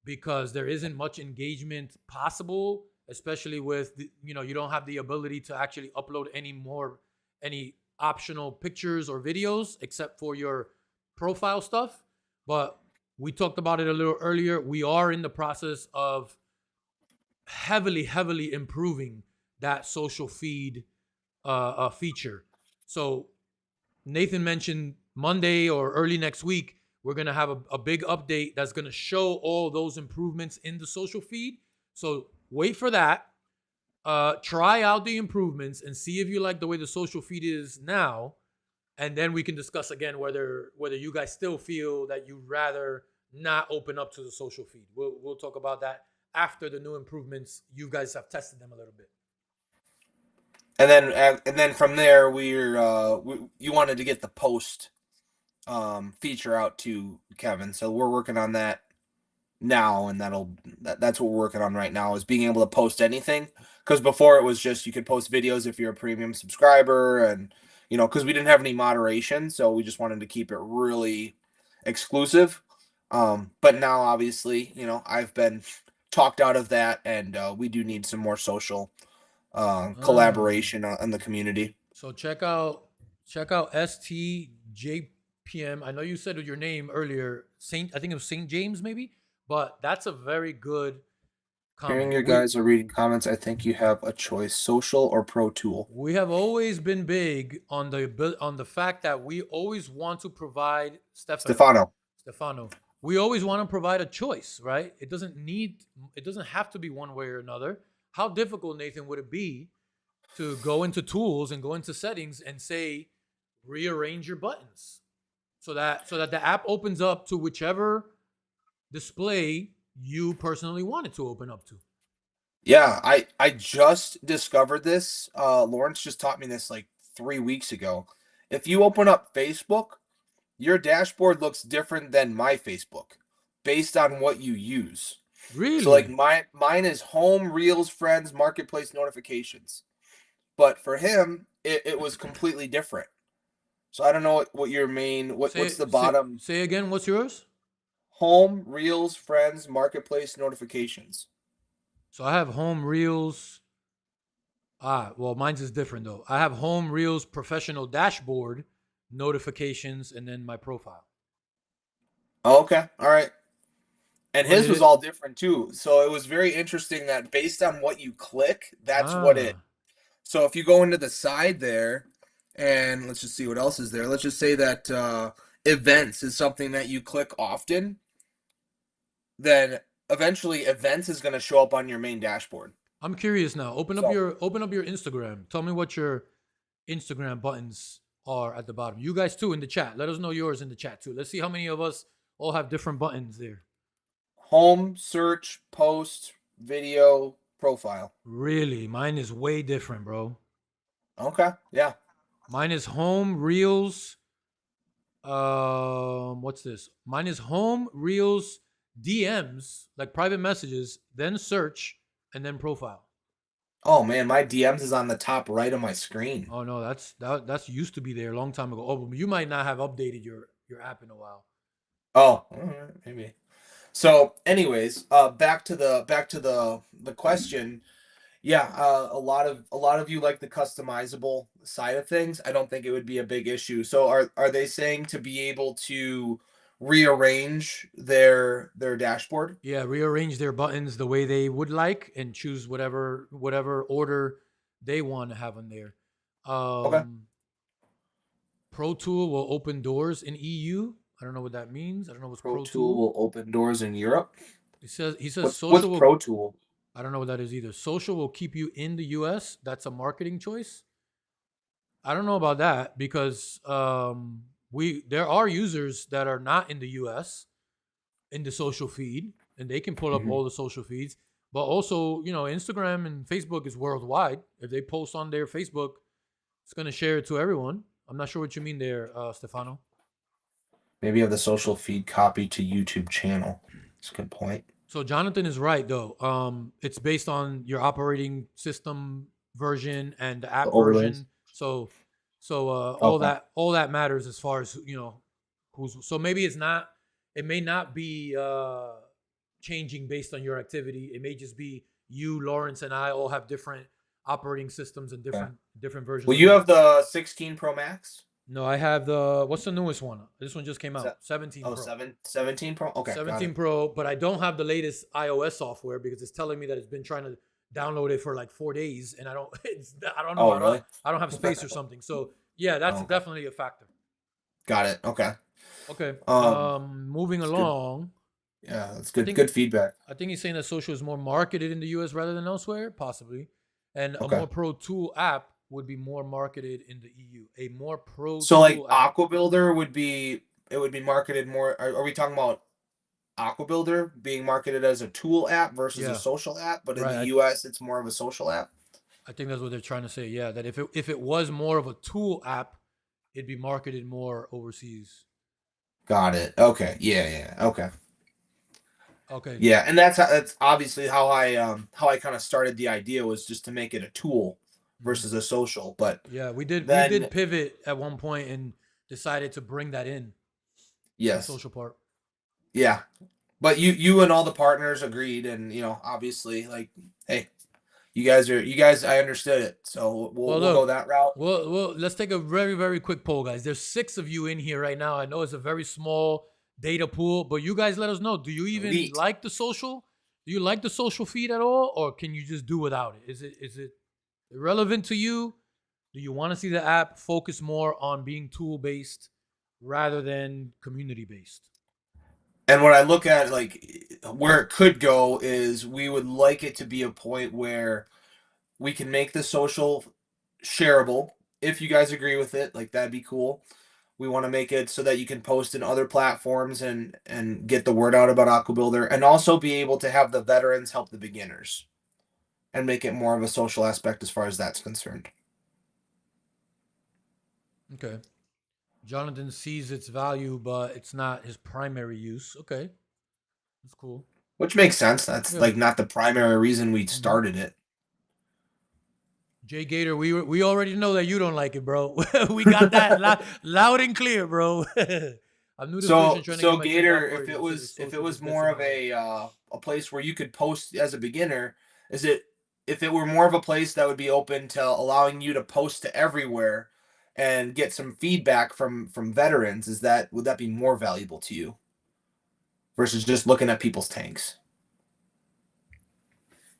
because there isn't much engagement possible, especially with you don't have the ability to actually upload any optional pictures or videos except for your profile stuff. But we talked about it a little earlier. We are in the process of heavily improving that social feed feature. So Nathan mentioned Monday or early next week, we're going to have a big update that's going to show all those improvements in the social feed. So wait for that. Try out the improvements and see if you like the way the social feed is now. And then we can discuss again whether you guys still feel that you'd rather not open up to the social feed. We'll talk about that after the new improvements. You guys have tested them a little bit. And then from there, you wanted to get the post feature out to Kevin, so we're working on that now, and that's what we're working on right now, is being able to post anything. Because before it was just you could post videos if you're a premium subscriber, and because we didn't have any moderation, so we just wanted to keep it really exclusive. But now obviously, I've been talked out of that, and we do need some more social Ah. collaboration in the community. So check out STJP PM. I know you said your name earlier, Saint. I think it was Saint James, maybe. But that's a very good Hearing comment. your guys are reading comments, I think you have a choice: social or pro tool. We have always been big on the fact that we always want to provide Stefano. Stefano. We always want to provide a choice, right? It doesn't have to be one way or another. How difficult, Nathan, would it be to go into tools and go into settings and say rearrange your buttons so that the app opens up to whichever display you personally want it to open up to? Yeah, I just discovered this. Lawrence just taught me this like 3 weeks ago. If you open up Facebook, your dashboard looks different than my Facebook based on what you use. So like Really? mine is home, reels, friends, marketplace notifications. But for him, it was completely different. So I don't know what your main what's Say the say bottom: say again. What's yours? home, reels, friends, marketplace notifications. So I have home reels. Well, mine's is different though. I have home reels, professional dashboard, notifications, and then my profile. Oh, okay. All right. And But his was all different too. So it was very interesting that based on what you click, that's what it. ah So if you go into the side there, and let's just see what else is there. Let's just say that events is something that you click often, then eventually events is going to show up on your main dashboard. I'm curious now. So Open up your Instagram. Tell me what your Instagram buttons are at the bottom. You guys too in the chat. Let us know yours in the chat too. Let's see how many of us all have different buttons there. home, search, post, video, profile. Really, mine is way different, bro. Okay. Yeah. Mine is home reels. What's this? Mine is home reels, DMs like private messages, then search, and then profile. Oh man, my DMs is on the top right of my screen. Oh no, that's used to be there a long time ago. Oh, but you might not have updated your app in a while. Oh, all right, maybe. So, anyways, back to the question. Yeah, a lot of you like the customizable side of things. I don't think it would be a big issue. So, are they saying to be able to rearrange their dashboard? Yeah, rearrange their buttons the way they would like and choose whatever order they want to have on there. Okay. Um, Pro Tool will open doors in EU. I don't know what that means. I don't know what's Pro Pro Tool Tool. will open doors in Europe. He says What's social will. Pro Tool? I don't know what that is either. Social will keep you in the US. That's a marketing choice. I don't know about that because we there are users that are not in the US in the social feed and they can pull up Mhm. all the social feeds. But also, Instagram and Facebook is worldwide. If they post on their Facebook, it's gonna share it to everyone. I'm not sure what you mean there, Stefano. Maybe you have the social feed copied to YouTube channel. That's a good point. So Jonathan is right though. It's based on your operating system version and the The app overlays. version. So Okay. all that matters as far as who's. So maybe it's not. It may not be changing based on your activity. It may just be you, Lawrence, and I all have different operating systems and Okay. different versions Well, of you the have app. the 16 Pro Max. No, I have the what's the newest one? This one just came Is out, that 17 Pro. 17 Pro? Okay, got 17 it. Pro, but I don't have the latest iOS software because it's telling me that it's been trying to download it for like 4 days, and I don't. I don't know. Oh, really? I don't have space or something. So yeah, that's Okay, definitely a factor. got it. Okay. Okay. Um, Moving it's good. along. Yeah, that's I good. think Good feedback. I think he's saying that social is more marketed in the US rather than elsewhere, possibly. And a Okay. more pro tool app would be more marketed in the EU. A more pro So like tool app. Aquabuilder would be marketed more. Are we talking about Aquabuilder being marketed as a tool app versus a Yeah, social app? But in the right. US, it's more of a social app. I think that's what they're trying to say. Yeah, that if it was more of a tool app, it'd be marketed more overseas. Got it. Okay. Yeah. Yeah. Okay. Okay. Yeah, and that's obviously how I kind of started the idea, was just to make it a tool Mhm. versus a social. But Yeah, we did then pivot at one point and decided to bring that in the yes, social part. yeah. But you and all the partners agreed, and obviously, like, hey, you guys, I understood it. So Well, we'll go look, that route. let's take a very, very quick poll, guys. There's 6 of you in here right now. I know it's a very small data pool, but you guys let us know. Do you even Elite. like the social? Do you like the social feed at all, or can you just do without it? Is it irrelevant to you? Do you want to see the app focus more on being tool based rather than community based? And when I look at like where it could go is we would like it to be a point where we can make the social shareable. If you guys agree with it, like that'd be cool. We want to make it so that you can post in other platforms and get the word out about Aquabuilder, and also be able to have the veterans help the beginners and make it more of a social aspect as far as that's concerned. Okay. Jonathan sees its value, but it's not his primary use. Okay, that's cool. Which makes sense. That's Yeah. like not the primary reason we Mm-hmm. started it. Jay Gator, we already know that you don't like it, bro. We got that loud and clear, bro. I'm new to fishing, trying to get So my tank Gator, operating. Said the if it social was just gets more in of my way. a place where you could post as a beginner, is it if it were more of a place that would be open to allowing you to post to everywhere and get some feedback from veterans, is that would that be more valuable to you versus just looking at people's tanks?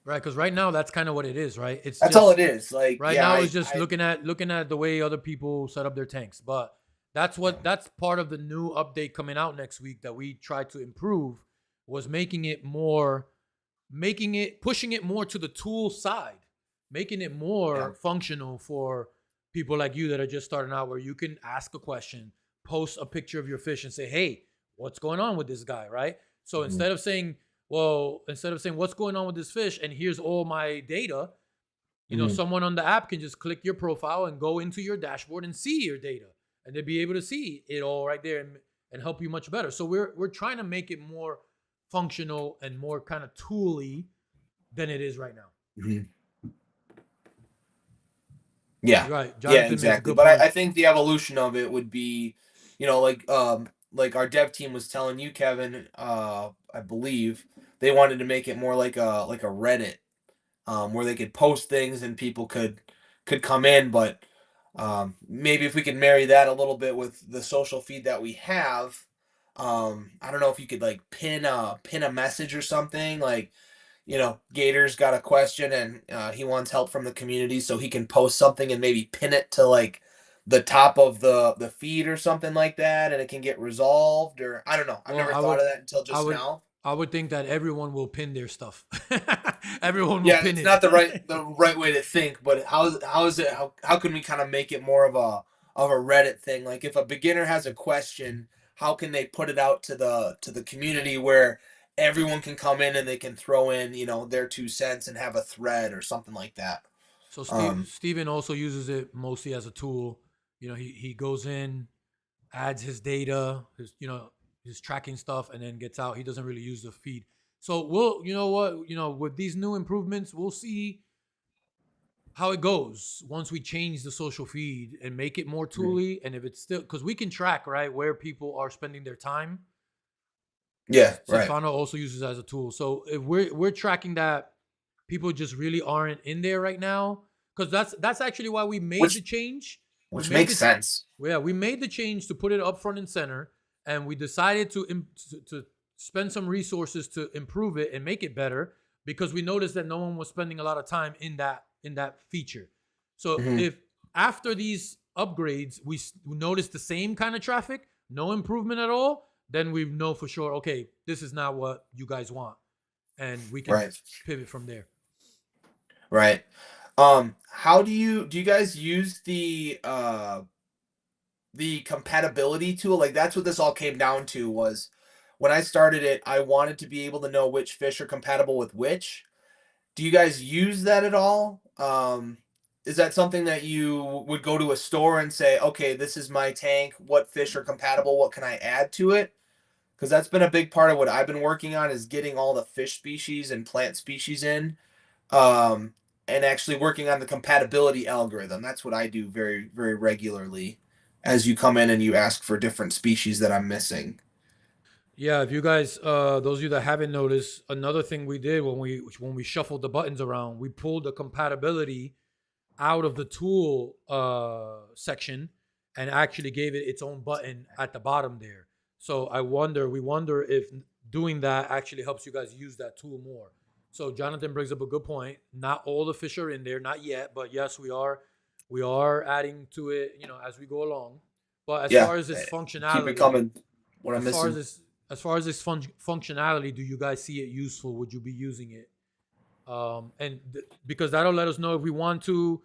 Right, because right now that's kind of what it is, right? It's That's all just it is. Like, right yeah, now it's just I looking at the way other people set up their tanks. But that's part of the new update coming out next week that we tried to improve was making it pushing it more to the tool side, making it yeah. more functional for people like you that are just starting out, where you can ask a question, post a picture of your fish, and say, "Hey, what's going on with this guy?" Right? So Mhm. instead of saying what's going on with this fish and here's all my data, Mhm. someone on the app can just click your profile and go into your dashboard and see your data, and they'll be able to see it all right there and help you much better. So we're trying to make it more functional and more kind of tooly than it is right now. Mhm. Yeah. You're right. Yeah, Jonathan makes a exactly. good But point. I think the evolution of it would be, like our dev team was telling you, Kevin, I believe they wanted to make it more like a Reddit, where they could post things and people could come in, but maybe if we could marry that a little bit with the social feed that we have, I don't know if you could like pin a message or something like Gator's got a question and he wants help from the community, so he can post something and maybe pin it to like the top of the feed or something like that, and it can get resolved. Or I don't know. I've Well, never I thought would, of that until I just would, now. I would think that everyone will pin their stuff. Everyone will Yeah, pin it's not it. the right way to think, but how is it how can we kind of make it more of a Reddit thing? Like if a beginner has a question, how can they put it out to the community where everyone can come in and they can throw in, their 2 cents and have a thread or something like that. So Um, Steven also uses it mostly as a tool. He goes in, adds his data, his tracking stuff, and then gets out. He doesn't really use the feed. So with these new improvements, we'll see how it goes once we change the social feed and make it more tooly. And if it's still, because we can track right where people are spending their time. yeah, right. Stefano also uses it as a tool. So if we're tracking that people just really aren't in there right now, because that's actually why we made the Which change. We which made makes the sense. Yeah, we made the change to put it up front and center, and we decided to spend some resources to improve it and make it better because we noticed that no one was spending a lot of time in that feature. So Hmm. if after these upgrades we notice the same kind of traffic, no improvement at all, then we know for sure, okay, this is not what you guys want, and we can Right, pivot from there. right. How do you guys use the compatibility tool? Like that's what this all came down to was when I started it, I wanted to be able to know which fish are compatible with which. Do you guys use that at all? Is that something that you would go to a store and say, okay, this is my tank. What fish are compatible? What can I add to it? Because that's been a big part of what I've been working on is getting all the fish species and plant species in, um, and actually working on the compatibility algorithm. That's what I do very, very regularly as you come in and you ask for different species that I'm missing. Yeah, if you guys, those of you that haven't noticed, another thing we did when we shuffled the buttons around, we pulled the compatibility out of the tool section and actually gave it its own button at the bottom there. So we wonder if doing that actually helps you guys use that tool more. So Jonathan brings up a good point. Not all the fish are in there, not yet, but yes, we are adding to it, as we go along. But as Yeah, far as its keep it functionality, coming. What I'm as far as missing. this functionality, do you guys see it useful? Would you be using it? Because that'll let us know if we want to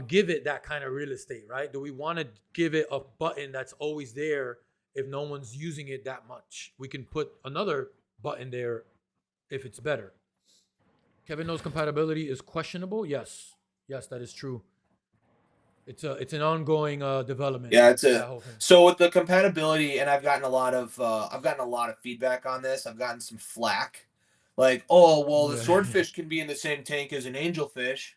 give it that kind of real estate, right? Do we want to give it a button that's always there if no one's using it that much? We can put another button there if it's better. Kevin knows compatibility is questionable. Yes, yes, that is true. It's an ongoing development. Yeah, it's That a whole thing. so with the compatibility, and I've gotten a lot of feedback on this. I've gotten some flack, like, oh well, the Yeah. swordfish can be in the same tank as an angelfish,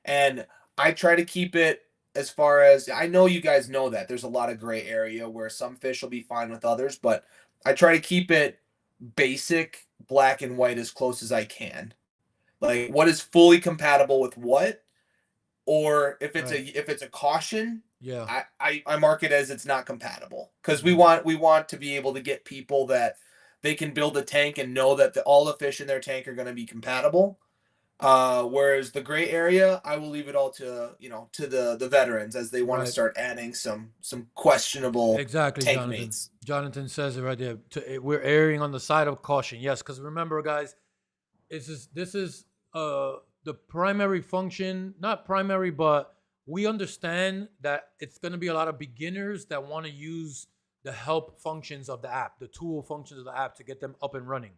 and I try to keep it as far as I know. You guys know that there's a lot of gray area where some fish will be fine with others, but I try to keep it basic, black and white as close as I can. Like what is fully compatible with what, or Right. if it's a caution, Yeah. I mark it as it's not compatible because Mhm. we want to be able to get people that they can build a tank and know that all the fish in their tank are going to be compatible. Whereas the gray area, I will leave it all to to the veterans as they want to Right. start adding some questionable Exactly, tank Jonathan. mates. Jonathan says it right there. We're erring on the side of caution. Yes, because remember, guys, this is the primary function, not primary, but we understand that it's going to be a lot of beginners that want to use the help functions of the app, the tool functions of the app to get them up and running.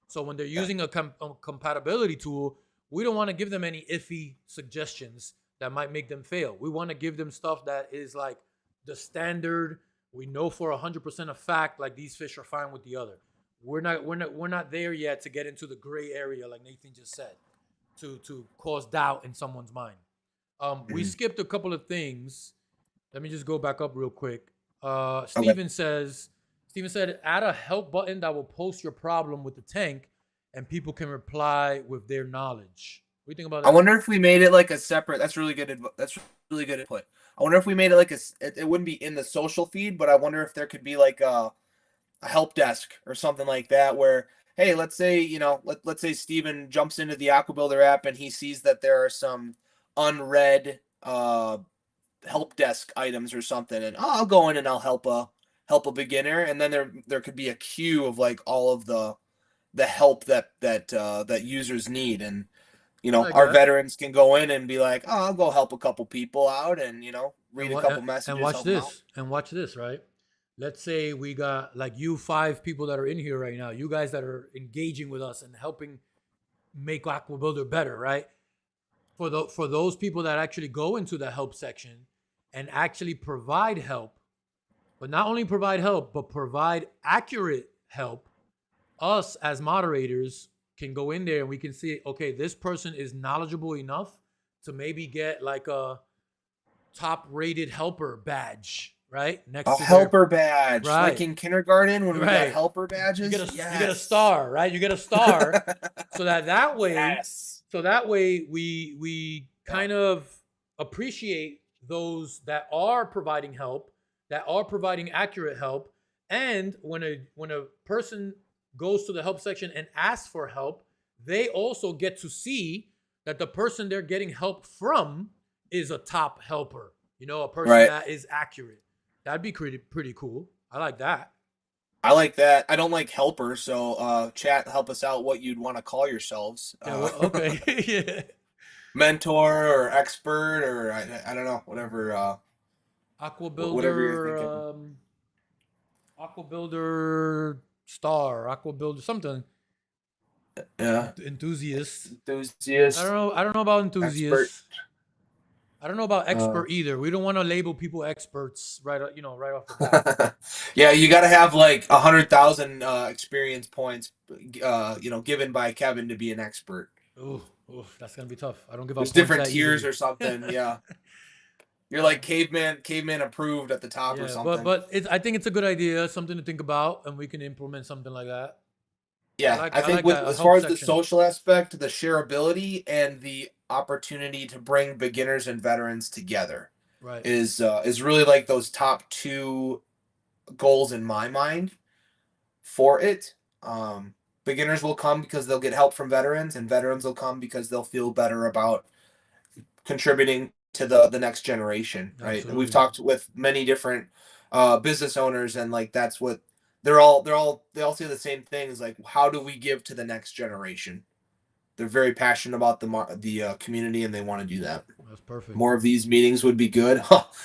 So when they're Yeah. using a compatibility tool, we don't want to give them any iffy suggestions that might make them fail. We want to give them stuff that is like the standard. We know for 100% of fact, like these fish are fine with the other. We're not there yet to get into the gray area, like Nathan just said, to cause doubt in someone's mind. We Mhm. skipped a couple of things. Let me just go back up real quick. Okay. Steven said, add a help button that will post your problem with the tank, and people can reply with their knowledge. What do you think about I that? wonder if we made it like a separate. That's really good. That's really good input. I wonder if we made it like it wouldn't be in the social feed, but I wonder if there could be like a help desk or something like that where, hey, let's say, let's say Steven jumps into the Aquabuildr app and he sees that there are some unread help desk items or something, and I'll go in and I'll help a beginner, and then there could be a queue of like all of the help that users need, and I like our that. veterans can go in and be like, oh, I'll go help a couple people out, and And read a what? couple And messages, watch help them out. this. And watch this. Right. Let's say we got like you five people that are in here right now. You guys that are engaging with us and helping make Aquabuilder better. Right. For those people that actually go into the help section and actually provide help, but not only provide help, but provide accurate help, us as moderators can go in there and we can see, okay, this person is knowledgeable enough to maybe get like a top rated helper badge, right? A Next to their, helper badge, like right, in kindergarten when we got right. helper You get badges. a Yes. star, right? You get a star so that way Yes. we Yeah. kind of appreciate those that are providing help, that are providing accurate help, and when a person goes to the help section and asks for help, they also get to see that the person they're getting help from is a top helper, a person Right. that is accurate. That'd be pretty cool. I like that. I like that. I don't like helper, so chat, help us out what you'd want to call yourselves. Yeah, well, okay. Yeah. Mentor or expert or I don't know, whatever you're Aquabuilder, thinking. Aquabuilder Star, Aquabuilder something. Yeah. Enthusiast. I don't Enthusiast, know. I don't know about expert. enthusiast. I don't know about Uh, expert either. We don't want to label people experts right off the bat. yeah, you got to have like 100,000 experience points, given by Kevin to be an expert. Ooh, ooh, that's gonna be tough. I don't give out There's points different that tiers easily. or something. Yeah. You're like caveman approved at the top or Yeah, something. I think it's a good idea, something to think about, and we can implement something like that. Yeah, I I think like with that, a as help far as the section. social aspect, the shareability, and the opportunity to bring beginners and veterans together Right. is really like those top two goals in my mind for it. Beginners will come because they'll get help from veterans, and veterans will come because they'll feel better about contributing to the next generation, right? And we've Absolutely. talked with many different business owners, and like that's what they all say the same things. Like, how do we give to the next generation? They're very passionate about the community, and they want to do that. That's perfect. More of these meetings would be good.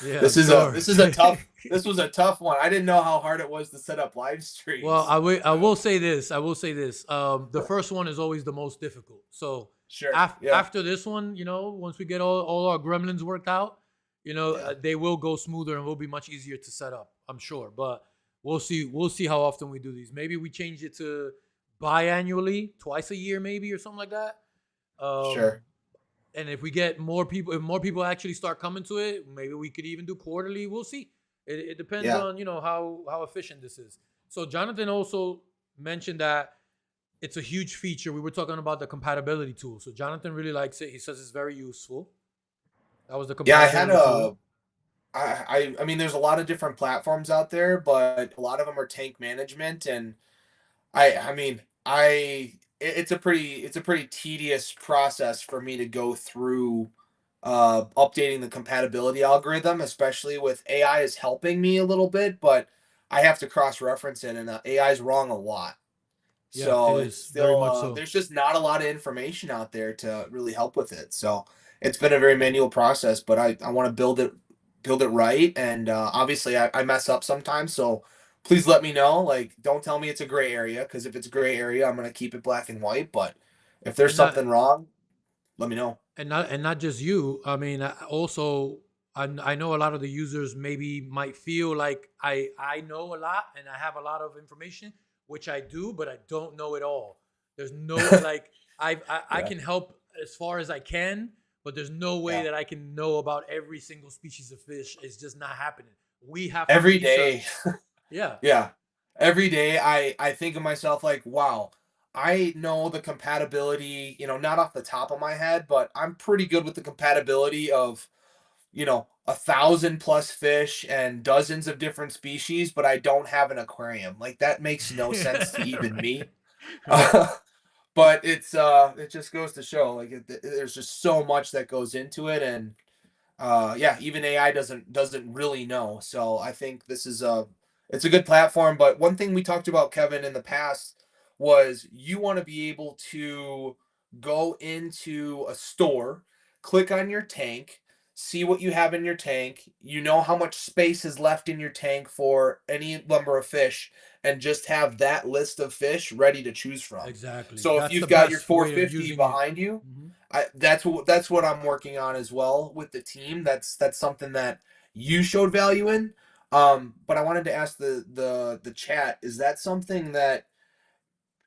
Yeah, I'm sure. This is a tough this was a tough one. I didn't know how hard it was to set up live Well, streams. I will say this. I will say this. The first one is always the most difficult. So Sure. Yeah. after this one, once we get all our gremlins worked out, Yeah. they will go smoother and will be much easier to set up. I'm sure. But we'll see. We'll see how often we do these. Maybe we change it to biannually, twice a year, maybe, or something like that. Um, Sure. and if we get more people, if more people actually start coming to it, maybe we could even do quarterly. We'll see. It depends Yeah. on how efficient this is. So Jonathan also mentioned that it's a huge feature. We were talking about the compatibility tool. So Jonathan really likes it. He says it's very useful. That was the Yeah. I had compatibility tool. I mean, there's a lot of different platforms out there, but a lot of them are tank management, and I mean, it's a pretty tedious process for me to go through updating the compatibility algorithm, especially with AI is helping me a little bit, but I have to cross reference it, and AI is wrong a lot. Yeah, it So it's is very still much so. there's just not a lot of information out there to really help with it. So it's been a very manual process, but I want to build it right. And obviously I mess up sometimes. So please let me know. Like, don't tell me it's a gray area, because if it's a gray area, I'm gonna keep it black and white. But if there's And not something wrong, let me know. and not just you. I mean, also I know a lot of the users maybe might feel like I know a lot and I have a lot of information, which I do, but I don't know it all. There's no like I Yeah. can help as far as I can, but there's no way Yeah. that I can know about every single species of fish. It's just not happening. We have to Every day. research. Yeah. Yeah. Every day I think of myself like, wow, I know the compatibility, not off the top of my head, but I'm pretty good with the compatibility of, 1,000 plus fish and dozens of different species, but I don't have an aquarium. Like, that makes no sense to even Right. me. Right. But it just goes to show, like, there's just so much that goes into it, and yeah, even AI doesn't really know. So I think this is a it's a good platform. But one thing we talked about, Kevin, in the past was you want to be able to go into a store, click on your tank, see what you have in your tank, how much space is left in your tank for any number of fish, and just have that list of fish ready to choose from. Exactly. So if That's the you've got your best way of 450 using it. behind you, Mhm. that's what I'm working on as well with the team. That's something that you showed value in. But I wanted to ask the chat, is that something that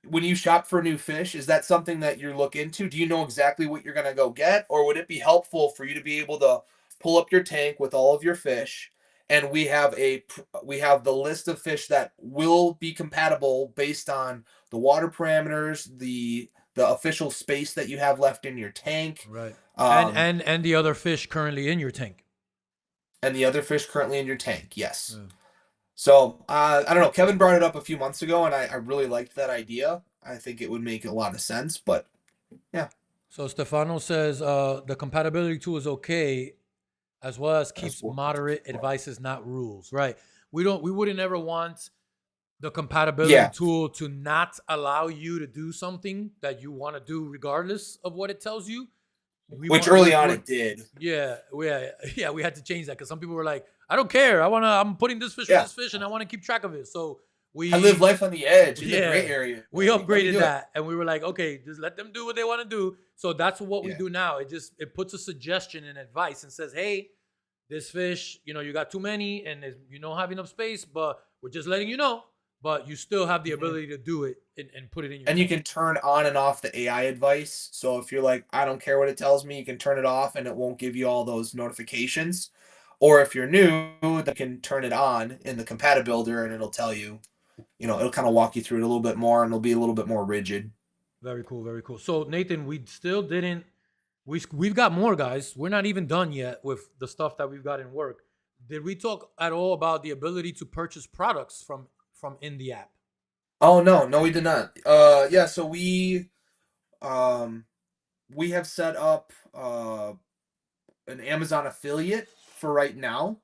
when you shop for new fish, is that something that you look into? Do you know exactly what you're gonna go get, or would it be helpful for you to be able to pull up your tank with all of your fish, and we have the list of fish that will be compatible based on the water parameters, the official space that you have left in your tank, Right. And um, and the other fish currently in your tank. and the other fish currently in your tank? Yes. Yeah. So I don't know. Kevin brought it up a few months ago, and I really liked that idea. I think it would make a lot of sense. But yeah. So Stefano says the compatibility tool is okay as well as That's keeps what. moderate advices, not rules. Right. We wouldn't ever want the compatibility Yeah, tool to not allow you to do something that you want to do regardless of what it tells you. We which want early on we're it did. yeah, yeah, we had to change that because some people were like, I don't care. I'm putting this fish for Yeah, this fish and I want to keep track of it. So I live we life on the edge in the gray yeah, area. we Let me upgraded do it. that and we were like, okay, just let them do what they want to do. So that's what we Yeah. do now. It puts a suggestion and advice and says, hey, this fish, you got too many and you don't have enough space, but we're just letting you know. But you still have the Mhm. ability to do it and put it in your And you tank. can turn on and off the AI advice. So if you're like, I don't care what it tells me, you can turn it off, and it won't give you all those notifications. Or if you're new, you can turn it on in the Compatibilder and it'll tell you, it'll kind of walk you through it a little bit more and it'll be a little bit more rigid. Very cool, very cool. So Nathan, we still didn't. We've got more, guys. We're not even done yet with the stuff that we've got in work. Did we talk at all about the ability to purchase products from in the app? Oh no, we did not. Yeah, so um we have set up an Amazon affiliate for right now.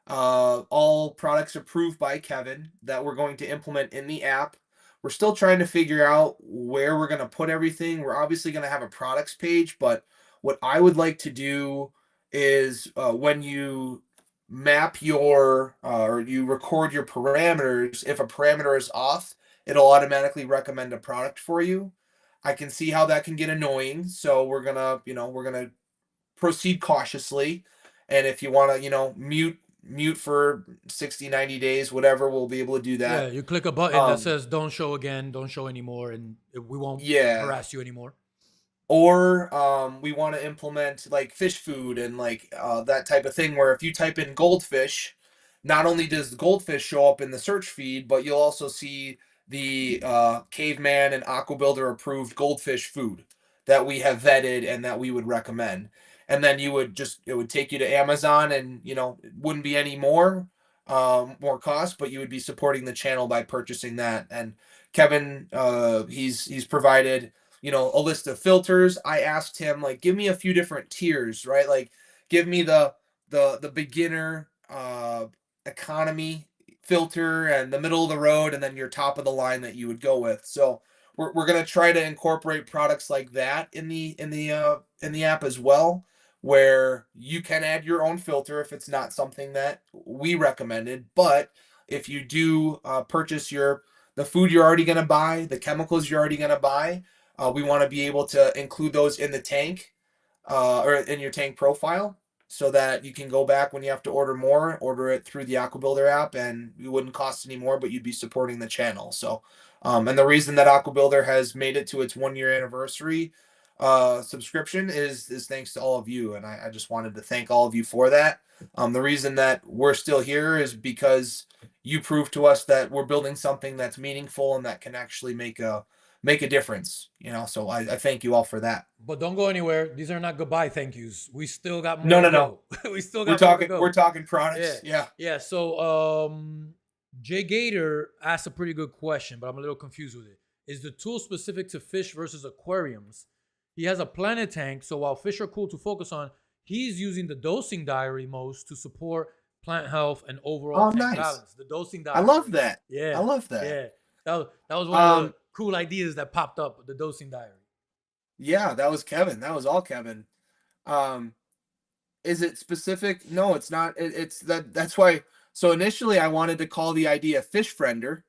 All products approved by Kevin that we're going to implement in the app. We're still trying to figure out where we're going to put everything. We're obviously going to have a products page, but what I would like to do is when you map your or you record your parameters, if a parameter is off, it'll automatically recommend a product for you. I can see how that can get annoying, so we're gonna proceed cautiously. And if you want to, mute for 60, 90 days, whatever, we'll be able to do Yeah, that. you click a button that Um, says "Don't show again," "Don't show anymore," and we won't yeah. harass you anymore. Or we want to implement like fish food and like that type of thing where if you type in goldfish, not only does the goldfish show up in the search feed, but you'll also see the KaveMan and Aquabuildr approved goldfish food that we have vetted and that we would recommend. And then it would take you to Amazon and, it wouldn't be any more cost, but you would be supporting the channel by purchasing that. And Kevin, he's provided a list of filters. I asked him like, give me a few different tiers, right? Like, give me the beginner economy filter and the middle of the road, and then your top of the line that you would go with. So we're gonna try to incorporate products like that in the app as well, where you can add your own filter if it's not something that we recommended. But if you do purchase the food you're already going to buy, the chemicals you're already going to buy, we want to be able to include those in the tank or in your tank profile so that you can go back when you have to order more, order it through the Aquabuilder app, and it wouldn't cost any more, but you'd be supporting the channel. So, and the reason that Aquabuilder has made it to its 1 year anniversary subscription is thanks to all of you, and I just wanted to thank all of you for that. The reason that we're still here is because you prove to us that we're building something that's meaningful and that can actually make a difference. So I thank you all for that. But don't go anywhere. These are not goodbye thank yous. We still got more No, to no, no. go. We still We're got more to talking we're go. talking Yeah. products. Yeah. Yeah. So Jay Gator asked a pretty good question, but I'm a little confused with it. Is the tool specific to fish versus aquariums? He has a planet tank, so while fish are cool to focus on, he's using the dosing diary most to support plant health and overall Oh, tank nice. balance. The dosing I diary. love that. I Yeah. love that. Yeah. That was one of the Um, cool ideas that popped up, the dosing diary. yeah, that was Kevin. That was all Kevin. Um, is it specific? No, it's not. It's that's why. So initially I wanted to call the idea fish friender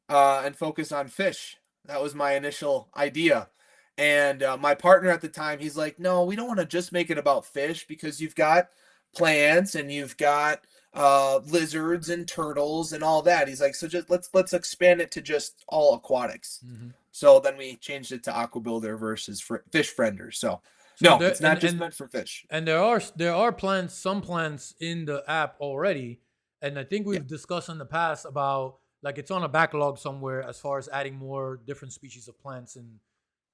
and focus on fish. That was my initial idea. And my partner at the time, he's like, no, we don't want to just make it about fish because you've got plants and you've got lizards and turtles and all that. He's like, so just let's expand it to just all aquatics. Mhm. So then we changed it to Aquabuilder versus fish friender. So So no, there it's not just meant for fish. and there are plants, some plants in the app already, and I think Yeah. we've discussed in the past about like it's on a backlog somewhere as far as adding more different species of plants and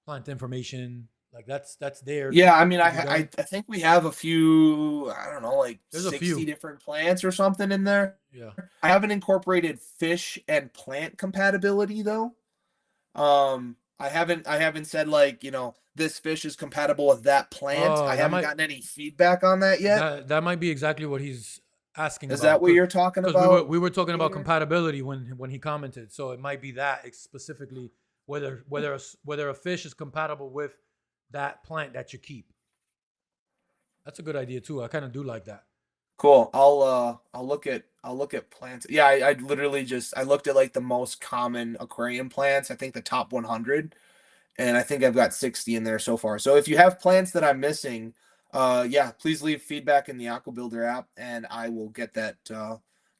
plant information. Like that's there Yeah, I mean, to be done. I think we have a few, I don't know, like There's a 60 few. different plants or something in there. Yeah. I haven't incorporated fish and plant compatibility though. I haven't said like, this fish is compatible with that plant. I Oh, haven't gotten any feedback on that yet. that might be exactly what he's asking Is that about what you're talking because we about, were talking about Gator? compatibility when he commented. So it might be that specifically whether a fish is compatible with that plant that you keep. That's a good idea too. I kind of do like that. Cool. I'll look at plants. Yeah, I literally just I looked at like the most common aquarium plants. I think the top 100, and I think I've got 60 in there so far. So if you have plants that I'm missing, yeah, please leave feedback in the Aquabuilder app, and I will get that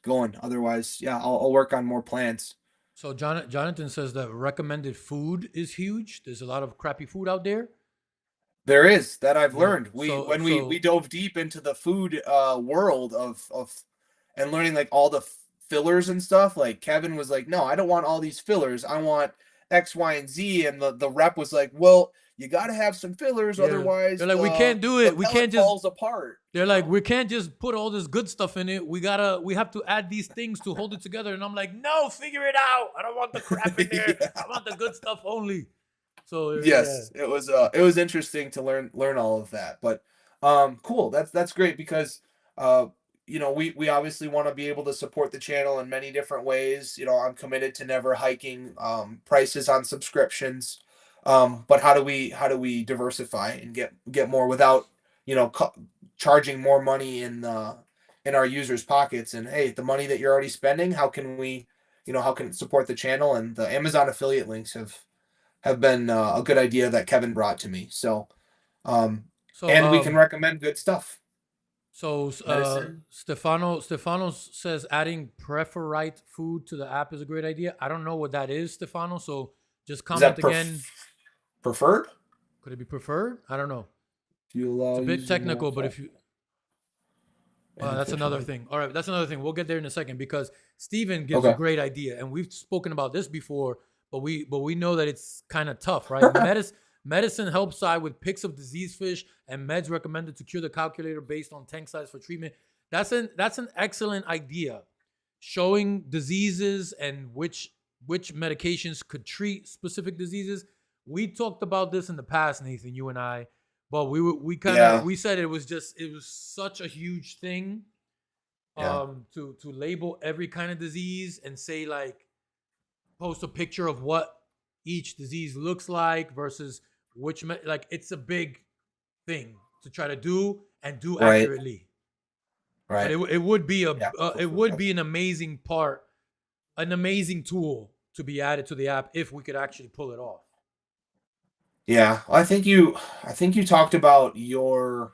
going. Otherwise, yeah, I'll work on more plants. So Jonathan says that recommended food is huge. There's a lot of crappy food out there. There is that I've Yeah. learned. We So dove deep into the food world of and learning like all the fillers and stuff. Like Kevin was like, "No, I don't want all these fillers. I want X, Y, and Z." And the rep was like, "Well, you got to have some fillers, yeah, they're otherwise like, we can't do the it. We pellet can't just. falls apart." They're like, we can't just put all this good stuff in it. We have to add these things to hold it together. And I'm like, no, figure it out. I don't want the crap in there. Yeah. I want the good stuff only. So yeah. Yes, it was interesting to learn all of that. But cool. That's great because uh we obviously want to be able to support the channel in many different ways. I'm committed to never hiking prices on subscriptions. But how do we diversify and get more without, charging more money in our users' pockets? And hey, the money that you're already spending, how can it support the channel? And the Amazon affiliate links have been a good idea that Kevin brought to me. So, um, So and we can recommend good stuff. Medicine. Stefano says adding preferite food to the app is a great idea. I don't know what that is, Stefano. So just Is comment that again. preferred? Could it be preferred? I don't know. Do you It's allow a bit using technical, but if you that's another fish? thing. All right, that's another thing. We'll get there in a second because Steven gives a Okay. great idea, and we've spoken about this before, but we know that it's kind of tough, right? Medicine help side with pics of diseased fish and meds recommended to cure the calculator based on tank size for treatment. That's an excellent idea, showing diseases and which medications could treat specific diseases. We talked about this in the past, Nathan, you and I, but Yeah. we said it was such a huge thing Yeah. to label every kind of disease and say like post a picture of what each disease looks like versus like it's a big thing to try to do and do Right. accurately. But Right. it would be Yeah. it would be an amazing an amazing tool to be added to the app if we could actually pull it off. Yeah. I think you talked about you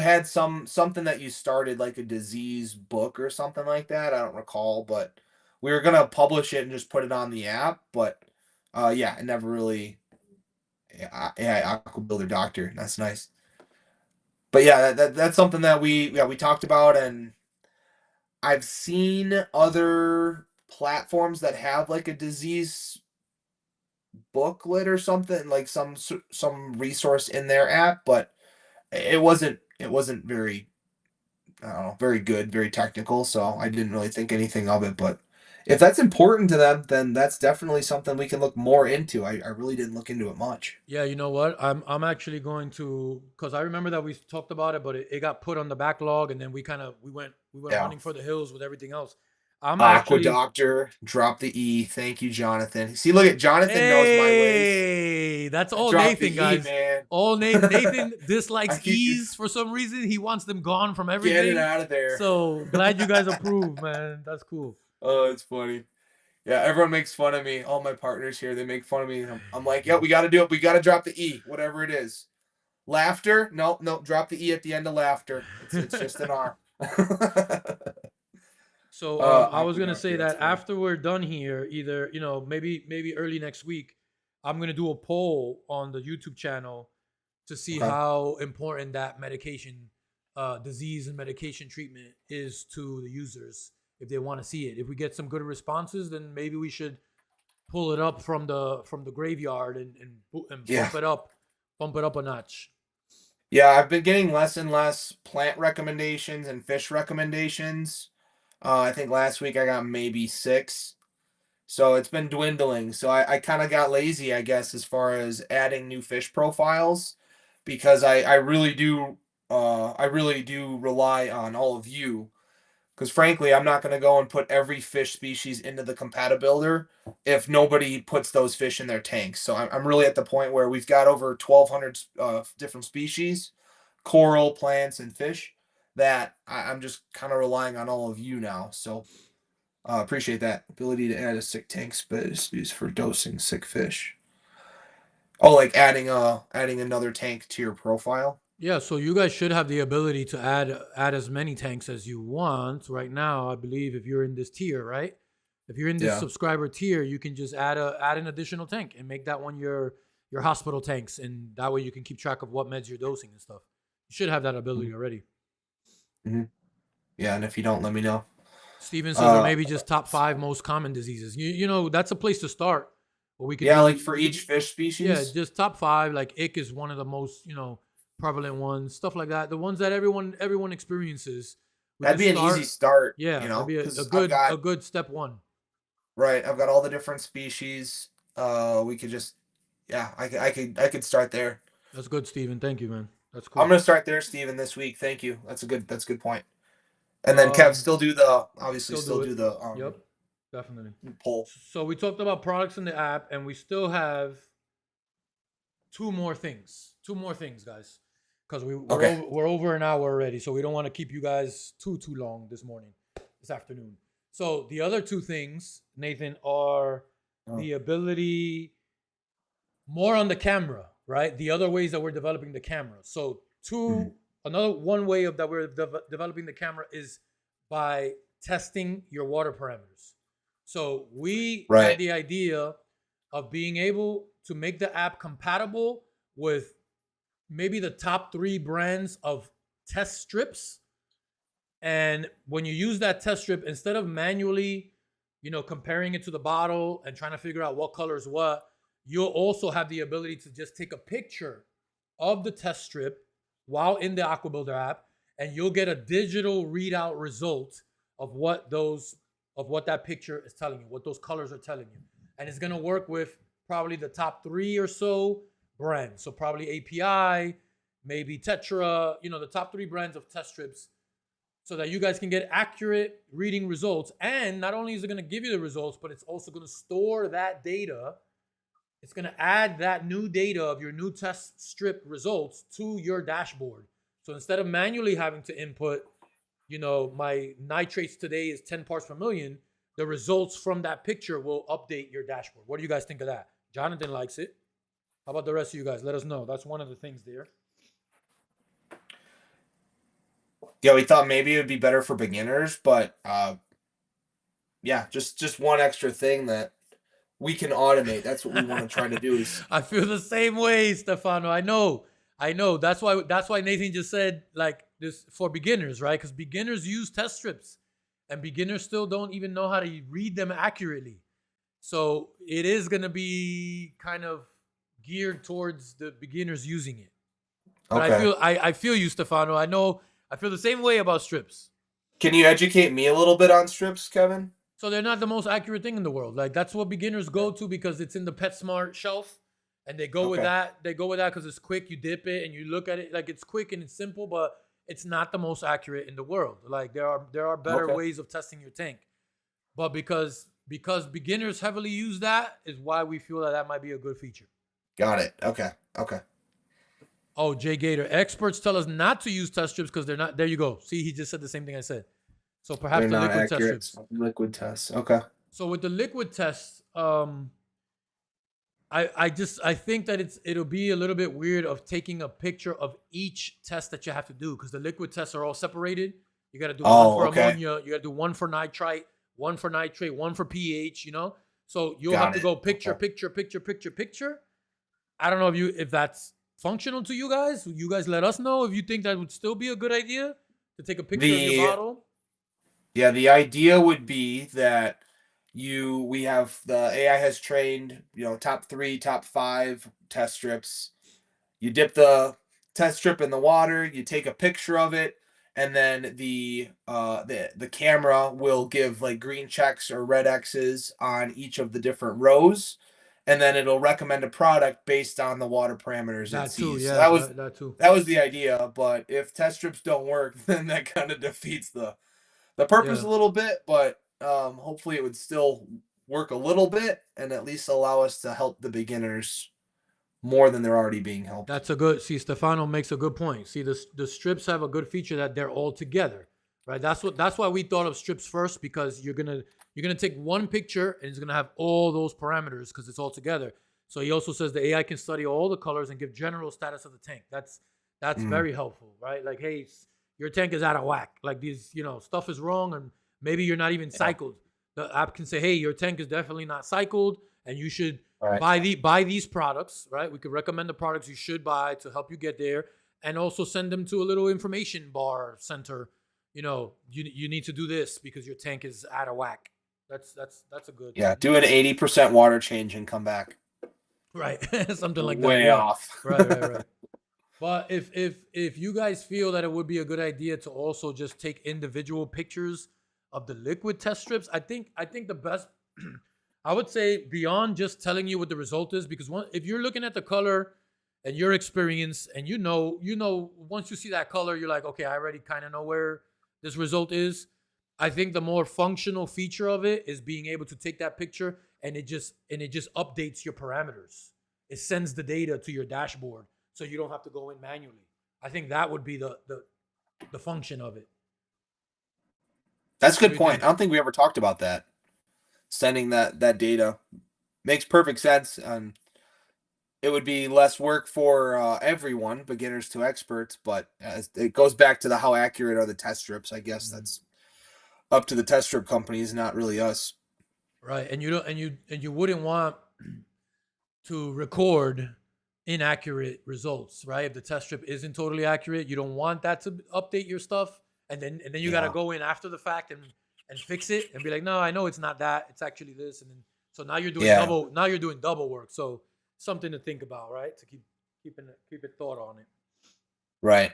had something that you started like a disease book or something like that. I don't recall, but we were gonna publish it and just put it on the app. But yeah, it never really. Yeah, Aquabuildr Doctor. That's nice. But yeah, that's something that we talked about, and I've seen other platforms that have like a disease booklet or something, like some resource in their app, but it wasn't very, I don't know, very good, very technical, so I didn't really think anything of it. But if that's important to them, then that's definitely something we can look more into. I really didn't look into it much. Yeah, you know what? I'm actually going to because I remember that we talked about it, but it got put on the backlog, and then we went Yeah. running for the hills with everything else. I'm Aqua actually Doctor, drop the E. Thank you, Jonathan. See, look at Jonathan knows my ways. Hey, that's I all dropped the Nathan, E, guys. man. All Nathan I dislikes keep you ease for some reason. He wants them gone from get it everything. out of there. So glad you guys approve, man. That's cool. Oh, it's funny. Yeah, everyone makes fun of me. All my partners here, they make fun of me. I'm like, yeah, we got to do it. We got to drop the E, whatever it is. Laughter? No, no, drop the E at the end of laughter. It's just an R. So I was Aqua gonna Doctor, say that's that funny. after we're done here, either maybe early next week, I'm gonna do a poll on the YouTube channel to see Okay. how important that medication, disease and medication treatment is to the users if they want to see it. If we get some good responses, then maybe we should pull it up from the graveyard and Yeah. bump it up a notch. Yeah, I've been getting less and less plant recommendations and fish recommendations. I think last week I got maybe six. So it's been dwindling. So I kind of got lazy, I guess, as far as adding new fish profiles because I really do rely on all of you. Because frankly, I'm not going to go and put every fish species into the Compatibilder if nobody puts those fish in their tanks. So I'm really at the point where we've got over 1,200 different species, coral, plants, and fish, that I'm just kind of relying on all of you now. So appreciate that ability to add a sick tank species for dosing sick fish. Oh, like adding another tank to your profile. Yeah, so you guys should have the ability to add as many tanks as you want. Right now, I believe if you're in this tier, right? If you're in this Yeah. subscriber tier, you can just add an additional tank and make that one your your hospital tanks, and that way you can keep track of what meds you're dosing and stuff. You should have that ability already. Yeah, and if you don't, let me know. Steven says, or maybe just top 5 most common diseases. You know, that's a place to start. What we could do, like for each fish species. Yeah, just top 5. Like ick is one of the most, prevalent ones. Stuff like that. The ones that everyone experiences. That'd be an easy start. Yeah, that'd be a good step 1. Right, I've got all the different species. We could just, I could start there. That's good, Steven. Thank you, man. That's cool. I'm gonna start there, Steven, this week. Thank you. That's a good point. And then Kev, still do the yep, definitely poll. So we talked about products in the app, and we still have 2 more things. 2 more things, guys, because we're over an hour already, so we don't want to keep you guys too long this afternoon. So the other 2 things, Nathan, are the ability more on the camera, right? The other ways that we're developing the camera. So another one way that we're developing the camera is by testing your water parameters. So we had the idea of being able to make the app compatible with maybe the top 3 brands of test strips. And when you use that test strip, instead of manually, comparing it to the bottle and trying to figure out what color is what, you'll also have the ability to just take a picture of the test strip while in the Aquabuildr app, and you'll get a digital readout result of what that picture is telling you, what those colors are telling you. And it's going to work with probably the top 3 or so brands. So probably API, maybe Tetra, the top 3 brands of test strips, so that you guys can get accurate reading results. And not only is it going to give you the results, but it's also going to store that data. It's going to add that new data of your new test strip results to your dashboard. So instead of manually having to input, my nitrates today is 10 parts per million, the results from that picture will update your dashboard. What do you guys think of that? Jonathan likes it. How about the rest of you guys? Let us know. That's one of the things there. Yeah, we thought maybe it would be better for beginners, but just one extra thing that we can automate. That's what we want to try to do. I feel the same way, Stefano. I know. That's why Nathan just said like this for beginners, right? Because beginners use test strips, and beginners still don't even know how to read them accurately. So it is going to be kind of geared towards the beginners using it. But I feel you, Stefano. I feel the same way about strips. Can you educate me a little bit on strips, Kevin? So they're not the most accurate thing in the world. Like that's what beginners go to because it's in the PetSmart shelf, and they go with that. They go with that because it's quick. You dip it and you look at it like it's quick and it's simple, but it's not the most accurate in the world. Like there are better ways of testing your tank, but because beginners heavily use that is why we feel that might be a good feature. Got it. Okay. Oh, Jay Gator. Experts tell us not to use test strips because they're not. There you go. See, he just said the same thing I said. So perhaps the liquid test strips. Liquid tests. Okay. So with the liquid tests, I think that it'll be a little bit weird of taking a picture of each test that you have to do because the liquid tests are all separated. You got to do one for ammonia. You got to do one for nitrite, one for nitrate, one for pH. So you'll have to go picture. I don't know if that's functional to you guys. You guys let us know if you think that would still be a good idea to take a picture of your bottle. Yeah, the idea would be that we have the AI has trained, top 3, top 5 test strips. You dip the test strip in the water, you take a picture of it, and then the camera will give like green checks or red X's on each of the different rows. And then it'll recommend a product based on the water parameters it sees. Yeah, that too. That was the idea. But if test strips don't work, then that kind of defeats the purpose a little bit. But hopefully it would still work a little bit and at least allow us to help the beginners more than they're already being helped. See, Stefano makes a good point. See, the strips have a good feature that they're all together, right? That's why we thought of strips first, because you're gonna take one picture and it's gonna have all those parameters because it's all together. So he also says the AI can study all the colors and give general status of the tank. That's very helpful, right? Like, hey, your tank is out of whack. Like these, stuff is wrong, and maybe you're not even cycled. The app can say, hey, your tank is definitely not cycled, and you should Right. buy these products, right? We could recommend the products you should buy to help you get there, and also send them to a little information bar center. You need to do this because your tank is out of whack. That's a good Yeah. thing. Do an 80% water change and come back. Right. Something like that. Way Yeah. off. Right. But if you guys feel that it would be a good idea to also just take individual pictures of the liquid test strips, I think the best I would say beyond just telling you what the result is, because if you're looking at the color and your experience and once you see that color, you're like, okay, I already kind of know where this result is. I think the more functional feature of it is being able to take that picture and it just updates your parameters. It sends the data to your dashboard so you don't have to go in manually. I think that would be the function of it. That's a What good do you point. think? I don't think we ever talked about that. Sending that data makes perfect sense, and it would be less work for everyone, beginners to experts. But it goes back to how accurate are the test strips. I guess that's up to the test strip companies, not really us. Right, and you wouldn't want to record inaccurate results, right? If the test strip isn't totally accurate, you don't want that to update your stuff, and then you got to go in after the fact and fix it and be like, no, I know it's not that, it's actually this, and then so now you're doing double work. So something to think about, right? To keep it thought on it. Right.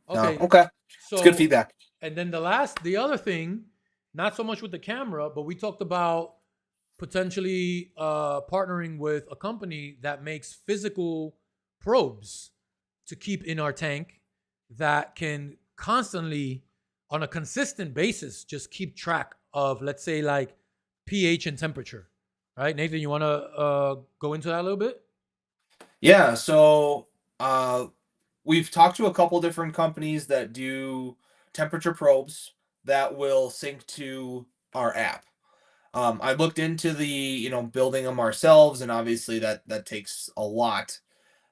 Okay. No. Okay. So it's good feedback. And then the other thing, not so much with the camera, but we talked about potentially partnering with a company that makes physical probes to keep in our tank that can constantly, on a consistent basis, just keep track of, let's say, like pH and temperature. Right, Nathan, you want to go into that a little bit? Yeah. So we've talked to a couple different companies that do temperature probes that will sync to our app. I looked into the building them ourselves, and obviously that takes a lot.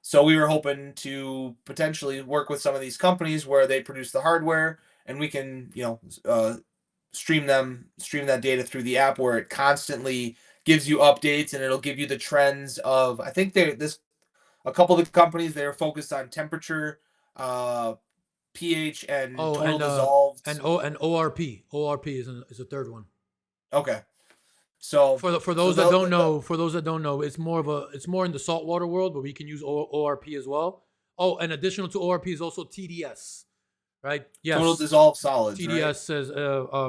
So we were hoping to potentially work with some of these companies where they produce the hardware, and we can stream that data through the app where it constantly gives you updates, and it'll give you the trends of, I think a couple of the companies, they're focused on temperature, uh, pH, and Oh, total dissolved. and ORP. ORP is a third one. Okay. So For so those that don't know, it's more in the saltwater world, but we can use ORP as well. Oh, and additional to ORP is also TDS, right? total Yes, dissolved solids, right? TDS says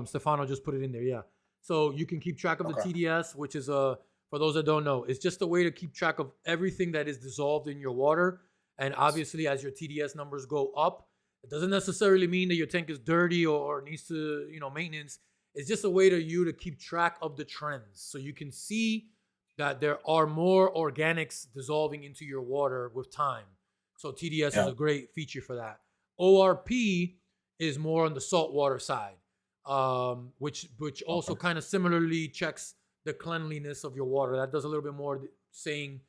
Stefano just put it in there. Yeah, so you can keep track of the Okay. TDS, which is for those that don't know, it's just a way to keep track of everything that is dissolved in your water. And obviously, as your TDS numbers go up, it doesn't necessarily mean that your tank is dirty or needs to maintenance. It's just a way to you to keep track of the trends, so you can see that there are more organics dissolving into your water with time. So TDS is Yeah. a great feature for that. ORP is more on the saltwater side, which also kind of similarly checks the cleanliness of your water. That does a little bit more saying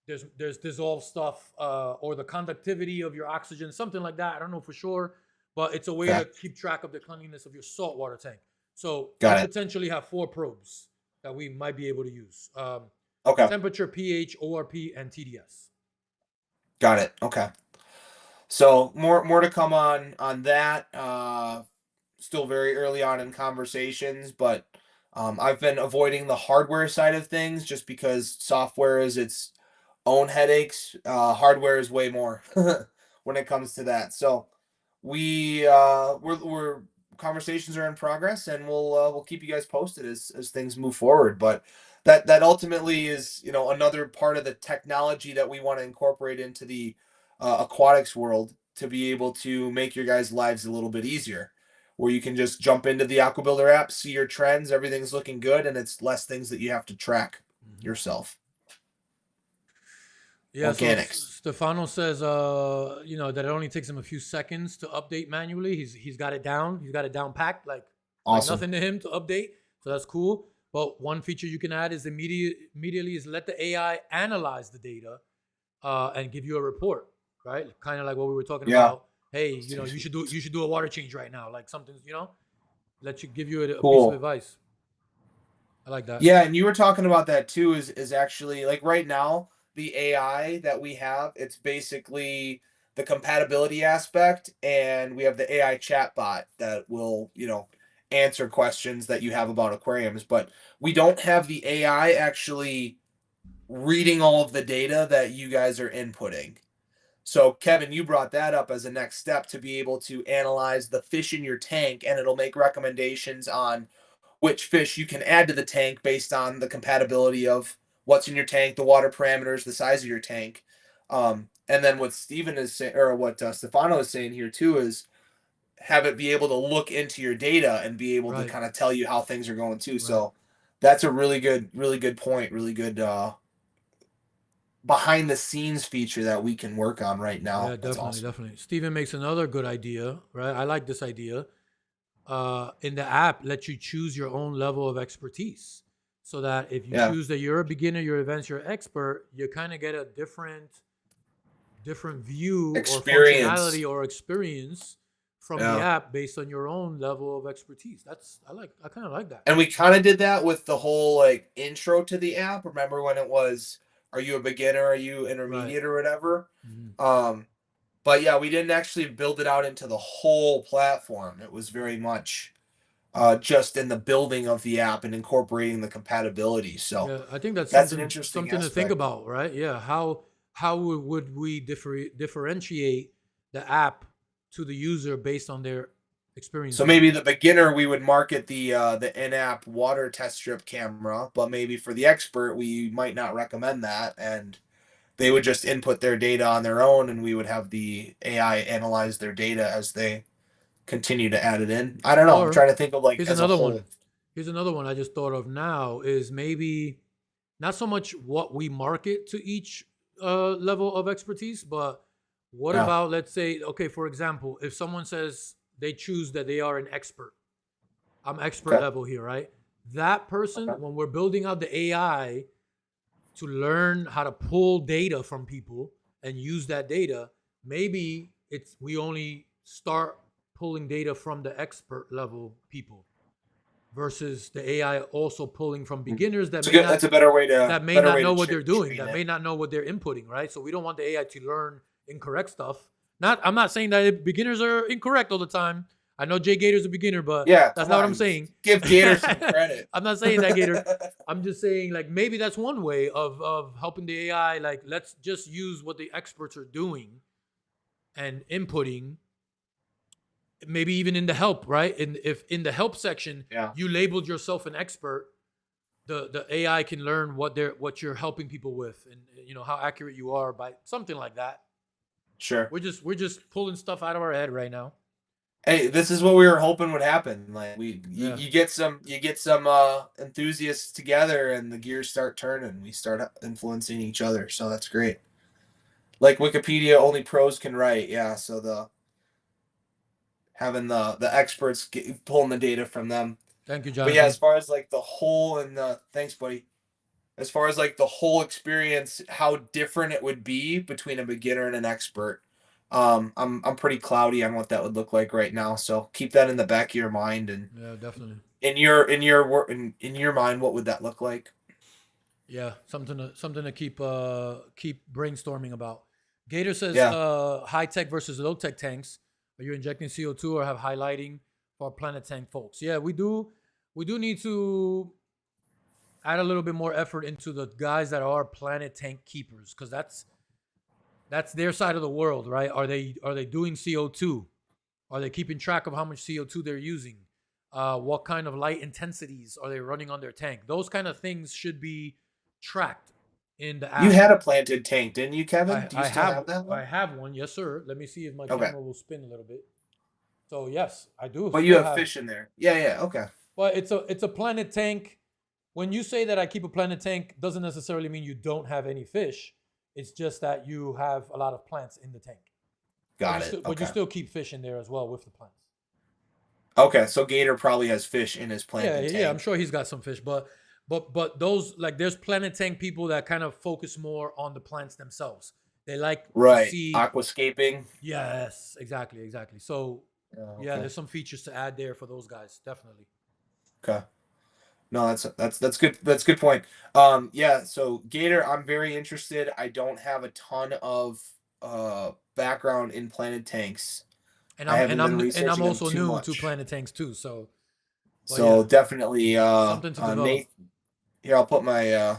there's dissolved stuff or the conductivity of your oxygen, something like that. I don't know for sure, but it's a way Okay. to keep track of the cleanliness of your saltwater tank. So Got we it. potentially have 4 probes that we might be able to use: Okay. temperature, pH, ORP, and TDS. Got it. Okay. So more to come on that. Still very early on in conversations, but I've been avoiding the hardware side of things just because software is its own headaches. Hardware is way more when it comes to that. So we're conversations are in progress, and we'll keep you guys posted as things move forward. But that ultimately is another part of the technology that we want to incorporate into the aquatics world, to be able to make your guys' lives a little bit easier, where you can just jump into the Aquabuildr app, see your trends, everything's looking good, and it's less things that you have to track yourself. Yeah, so Organics. Stefano says, that it only takes him a few seconds to update manually. He's got it down. He's got it down packed, like Awesome. nothing to him to update. So that's cool. But one feature you can add is immediately is let the AI analyze the data and give you a report, right? Kind of like what we were talking about. Hey, you should do a water change right now, like something, give you a piece of Cool. advice. I like that. Yeah, and you were talking about that too. Is actually like right now the AI that we have. It's basically the compatibility aspect, and we have the AI chatbot that will answer questions that you have about aquariums. But we don't have the AI actually reading all of the data that you guys are inputting. So, Kevin, you brought that up as a next step to be able to analyze the fish in your tank, and it'll make recommendations on which fish you can add to the tank based on the compatibility of what's in your tank, the water parameters, the size of your tank. And then what Steven is saying, or what Stefano is saying here too, is have it be able to look into your data and be able to Right. kind of tell you how things are going too. Right. So that's a really good point, really good behind the scenes feature that we can work on right now. Yeah, That's definitely, awesome. definitely. Steven makes another good idea, right? I like this idea. In the app, let you choose your own level of expertise, so that if you Yeah. choose that you're a beginner, you're advanced, you're expert, you kind of get a different view or Experience. functionality or experience from the Yeah. app based on your own level of expertise. I kind of like that. And we kind of did that with the whole like intro to the app. Remember when it was, are you a beginner? Are you Right. intermediate or whatever? Mhm. Um, but yeah, we didn't actually build it out into the whole platform. It was very much just in the building of the app and incorporating the compatibility. So Yeah, I think that's that's an something interesting something to think aspect. about, right? Yeah, how would we differentiate the app to the user based on their experience So using maybe it? the beginner we would market the in-app water test strip camera, but maybe for the expert we might not recommend that, and they would just input their data on their own, and we would have the AI analyze their data as they continue to add it in. I don't know. I'm Or trying to think of like here's as a another whole. one. Here's another one I just thought of now is maybe not so much what we market to each level of expertise, but what Yeah. about, let's say, okay, for example, if someone says they choose that they are an expert, I'm expert Okay. level here, right? That person, Okay. when we're building out the AI to learn how to pull data from people and use that data, maybe it's we only start pulling data from the expert level people versus the AI also pulling from beginners It's a good. That's a that may better not way know to what they're doing, train that it. may not know what they're inputting, right? So we don't want the AI to learn incorrect stuff. Not I'm not saying that beginners are incorrect all the time. I know Jay Gator's a beginner, but Yeah. that's Come not what I'm on. saying. Give Gator some credit. I'm not saying that, Gator. I'm just saying like maybe that's one way of helping the AI. Like let's just use what the experts are doing and inputting. Maybe even in the help, right? And if in the help section Yeah. you labeled yourself an expert, the AI can learn what you're helping people with, and how accurate you are by something like that. Sure. We're just pulling stuff out of our head right now. Hey, this is what we were hoping would happen. Like Yeah. you get some enthusiasts together, and the gears start turning. We start influencing each other. So that's great. Like Wikipedia, only pros can write. Yeah. So the having the experts pulling the data from them. Thank you, But yeah, as Jonathan. far as like the whole and the thanks, buddy. As far as like the whole experience, how different it would be between a beginner and an expert. I'm pretty cloudy on what that would look like right now. So keep that in the back of your mind, and Yeah, definitely. in your mind, what would that look like? Yeah, something to keep brainstorming about. Gator says Yeah. high tech versus low tech tanks. Are you injecting CO2 or have highlighting for planet tank folks? Yeah, we do need to add a little bit more effort into the guys that are planet tank keepers, because that's their side of the world, right? Are they doing CO2? Are they keeping track of how much CO2 they're using? What kind of light intensities are they running on their tank? Those kind of things should be tracked in the You app. had a planted tank, didn't you, Kevin? I, Do you I still have have that I one? have one, yes sir. Let me see if my Okay. camera will spin a little bit. So yes, I do But you still have have. fish in there. Yeah, yeah, okay. But it's a planet tank. When you say that I keep a planet tank, doesn't necessarily mean you don't have any fish. It's just that you have a lot of plants in the tank. But Got you it. still but you Okay. still keep fish in there as well with the plants. Okay, so Gator probably has fish in his Yeah, planted yeah, I'm tank. sure he's got some fish, but those, like, there's planet tank people that kind of focus more on the plants themselves. They like to Right. see. Aquascaping. Yes, exactly, exactly. So Oh, yeah, okay. there's some features to add there for those guys, definitely. Okay. No, that's good. That's a good point. Yeah. So Gator, I'm very interested. I don't have a ton of background in planted tanks. And I I'm haven't been and I'm researching them also too new to much. planted tanks too. So, but So yeah, definitely, something to develop. Nate. Here, I'll put my.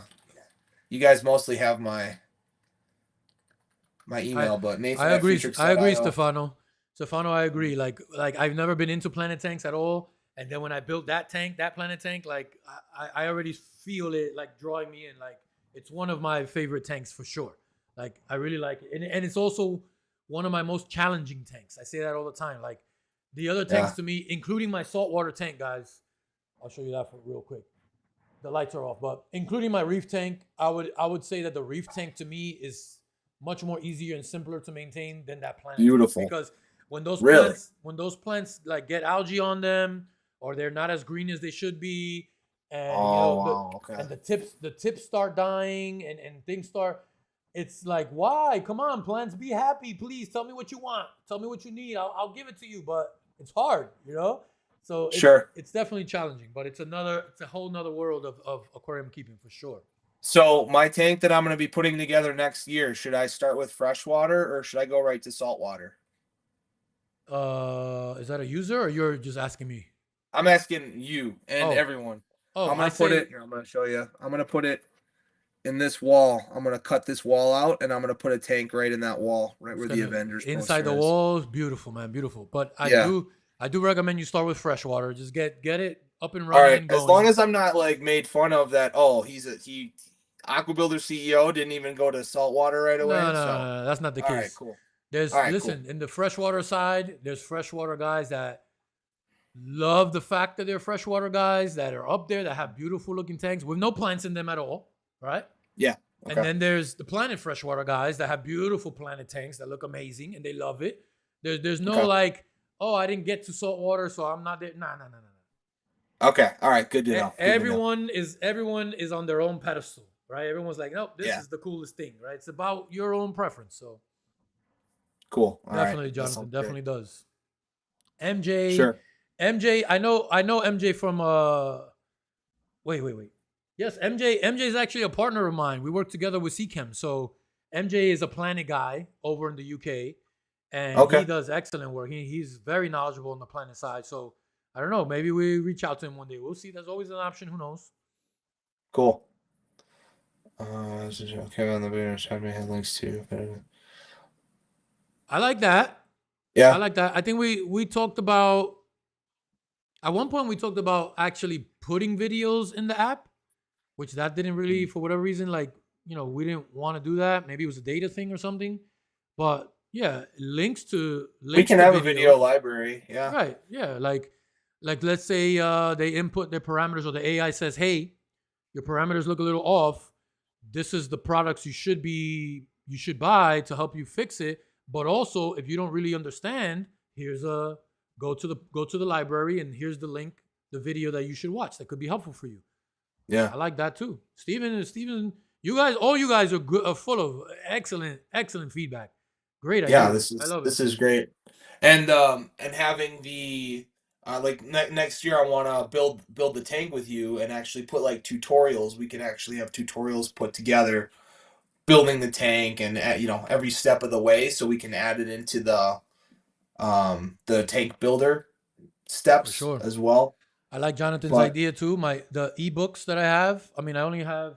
You guys mostly have my I email, but I Nathan at agree. I agree, Futrix.io. Stefano. Stefano, I agree. Like I've never been into planet tanks at all, and then when I built that tank, that planet tank, like I already feel it like drawing me in. Like it's one of my favorite tanks for sure. Like I really like it, and it's also one of my most challenging tanks. I say that all the time. Like the other tanks Yeah, to me, including my saltwater tank, guys. I'll show you that for real quick. The lights are off, but including my reef tank, I would say that the reef tank to me is much more easier and simpler to maintain than that planet tank, beautiful. because Really? when those plants like get algae on them, or they're not as green as they should be, and Oh wow. Okay. the tips start dying, and things start, it's like, why, come on, plants, be happy, please, tell me what you want, tell me what you need, I'll give it to you, but it's hard. So it's Sure. it's definitely challenging, but it's a whole nother world of aquarium keeping for sure. So my tank that I'm going to be putting together next year, should I start with freshwater or should I go right to saltwater? Is that a user or you're just asking me? I'm asking you and Oh, everyone. oh, I'm I going to put say it here. I'm going to show you. I'm going to put it in this wall. I'm going to cut this wall out and I'm going to put a tank right in that wall, right it's where the gonna Avengers inside the poster is. walls, beautiful, man, beautiful. But I Yeah. do I do recommend you start with freshwater. Just get it up and All running right. and As long going. as I'm not like made fun of that. Oh, he Aquabuilder CEO didn't even go to saltwater right No, away. no, no, So, no, that's not the all right, case. cool. All There's right, cool. Listen, in the freshwater side, there's freshwater guys that love the fact that they're freshwater guys that are up there that have beautiful looking tanks with no plants in them at all, right? Yeah. And Okay. then there's the planet freshwater guys that have beautiful planet tanks that look amazing and they love it. There's no Okay. like, oh, I didn't get to salt water, so I'm not there. Nah, nah, nah, nah. Okay. All right. Good to know. Good to know. Everyone is on their own pedestal, right? Everyone's like, nope, this Yeah. is the coolest thing, right? It's about your own preference. So Cool. All right. definitely, That Jonathan, sounds great. definitely does. MJ, Sure. MJ, I know MJ from wait. Yes, MJ is actually a partner of mine. We work together with CChem. So MJ is a planet guy over in the UK, and he Okay. does excellent work. He's very knowledgeable on the planet side. So I don't know. Maybe we reach out to him one day. We'll see. There's always an option. Who knows? Cool. Okay, on the video, chat may have links to. I like that. I Yeah. like that. I think we talked about at one point we talked about actually putting videos in the app, which that didn't really, for whatever reason, like, we didn't want to do that. Maybe it was a data thing or something. But yeah, We links can to have a video videos. library. Yeah. Right. Yeah. Like let's say they input their parameters, or the AI says, hey, your parameters look a little off. This is the products you should buy to help you fix it. But also, if you don't really understand, here's a go to the library, and here's the link, the video that you should watch that could be helpful for you. Yeah. I like that too. Steven, all you guys are good, are full of excellent feedback. Great Yeah. ideas. I love it. This is great. And having the like next year I want to build the tank with you and actually put like tutorials. We can actually have tutorials put together building the tank and every step of the way so we can add it into the tank builder For steps sure. as well. I like Jonathan's But idea too. The ebooks that I have. I mean, I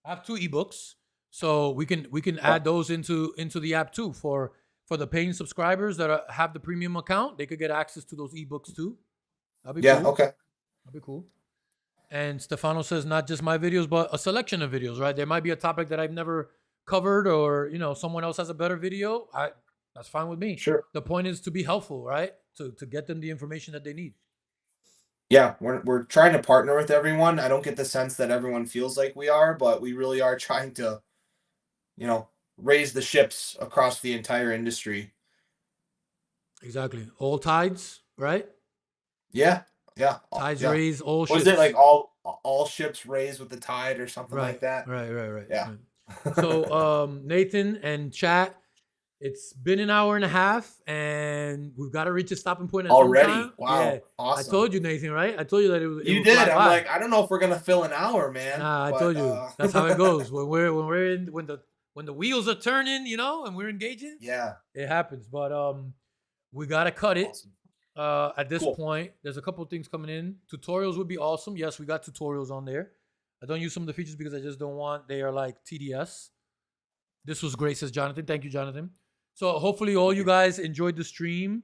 have two ebooks, so we can yeah, add those into the app too for the paying subscribers that have the premium account. They could get access to those ebooks too. That'd be yeah, cool. okay. That'd be cool. And Stefano says not just my videos, but a selection of videos. Right? There might be a topic that I've never covered, or someone else has a better video. That's fine with me. Sure. The point is to be helpful, right? To get them the information that they need. Yeah, we're trying to partner with everyone. I don't get the sense that everyone feels like we are, but we really are trying to, you know, raise the ships across the entire industry. Exactly. All tides, right? Yeah, yeah, Tides yeah. raise all Was it like ships. all ships raised with the tide or something Right, like that? right, right, right, Yeah. right. So Nathan and chat, It's been an hour and a half, and we've got to reach a stopping point at some Already. time. Wow. Yeah, I Awesome. told you, Nathan, right? I told you that it You would fly did. I'm by. like, I don't know if we're gonna fill an hour, man. Nah, I But told you. That's how it goes. When the wheels are turning, you know, and we're engaging, yeah. it happens. But we gotta cut it. Awesome. At this Cool. point, there's a couple of things coming in. Tutorials would be awesome. Yes, we got tutorials on there. I don't use some of the features because I just don't want. They are like TDS. This was great, says Jonathan. Thank you, Jonathan. So hopefully all you guys enjoyed the stream.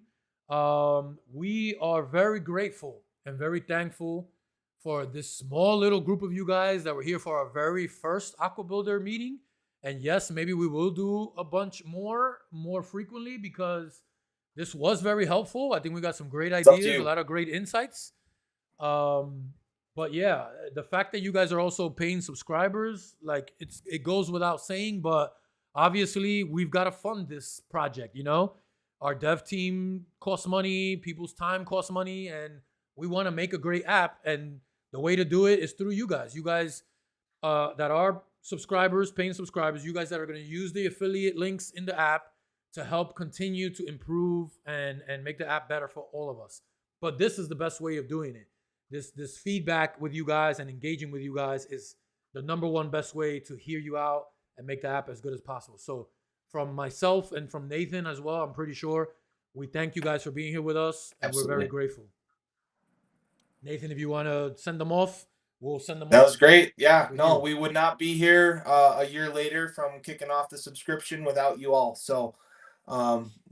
We are very grateful and very thankful for this small little group of you guys that were here for our very first Aquabuilder meeting. And yes, maybe we will do a bunch more frequently because this was very helpful. I think we got some great ideas, a lot of great insights. But yeah, the fact that you guys are also paying subscribers, like it goes without saying, but obviously we've got to fund this project, you know? Our dev team costs money, people's time costs money, and we want to make a great app. And the way to do it is through you guys. You guys that are subscribers, paying subscribers, you guys that are going to use the affiliate links in the app to help continue to improve and make the app better for all of us. But this is the best way of doing it. This feedback with you guys and engaging with you guys is the number one best way to hear you out and make the app as good as possible. So from myself and from Nathan as well, I'm pretty sure we thank you guys for being here with us, and we're very grateful. Nathan, if you want to send them off, we'll send them off. That was great. Yeah, no, we would not be here a year later from kicking off the subscription without you all. So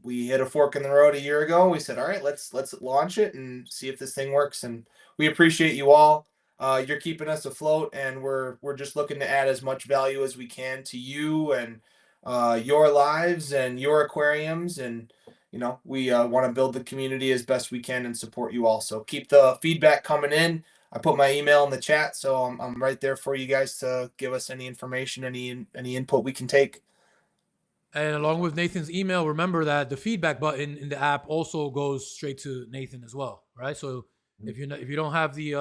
we hit a fork in the road a year ago. We said, all right, let's launch it and see if this thing works. And we appreciate you all. You're keeping us afloat, and we're just looking to add as much value as we can to you and your lives and your aquariums. And you know, we want to build the community as best we can and support you all. So keep the feedback coming in. I put my email in the chat, so I'm right there for you guys to give us any information, any input we can take. And along with Nathan's email, remember that the feedback button in the app also goes straight to Nathan as well, right? So if you don't have the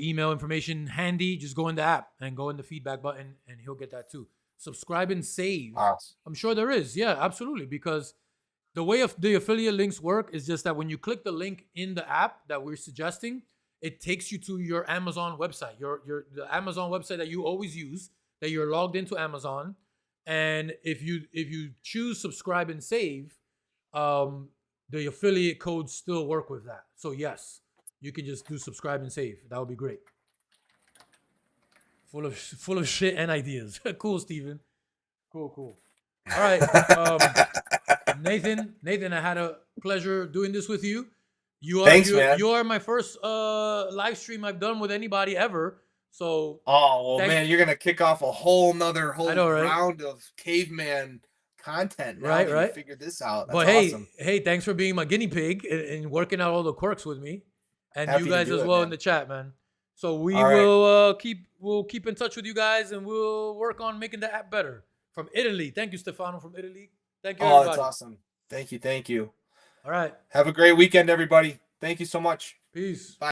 email information handy, just go in the app and go in the feedback button, and he'll get that too. Subscribe and save. Awesome. I'm sure there is, yeah, absolutely, because the way of the affiliate links work is just that when you click the link in the app that we're suggesting, it takes you to your Amazon website, the Amazon website that you always use, that you're logged into Amazon. And if you choose subscribe and save, the affiliate codes still work with that. So yes, you can just do subscribe and save. That would be great. Full of shit and ideas. Cool, Steven. Cool. All right. Nathan, I had a pleasure doing this with you. Thanks, man. You are my first live stream I've done with anybody ever. So man, you're gonna kick off a whole round of KaveMan content now that you figured this out. That's awesome. Hey, thanks for being my guinea pig and working out all the quirks with me, and Happy you guys as well in the chat, man. So we'll keep in touch with you guys, and we'll work on making the app better. From Italy, thank you, Stefano from Italy. Thank you. Everybody. That's awesome. Thank you. All right. Have a great weekend, everybody. Thank you so much. Peace. Bye.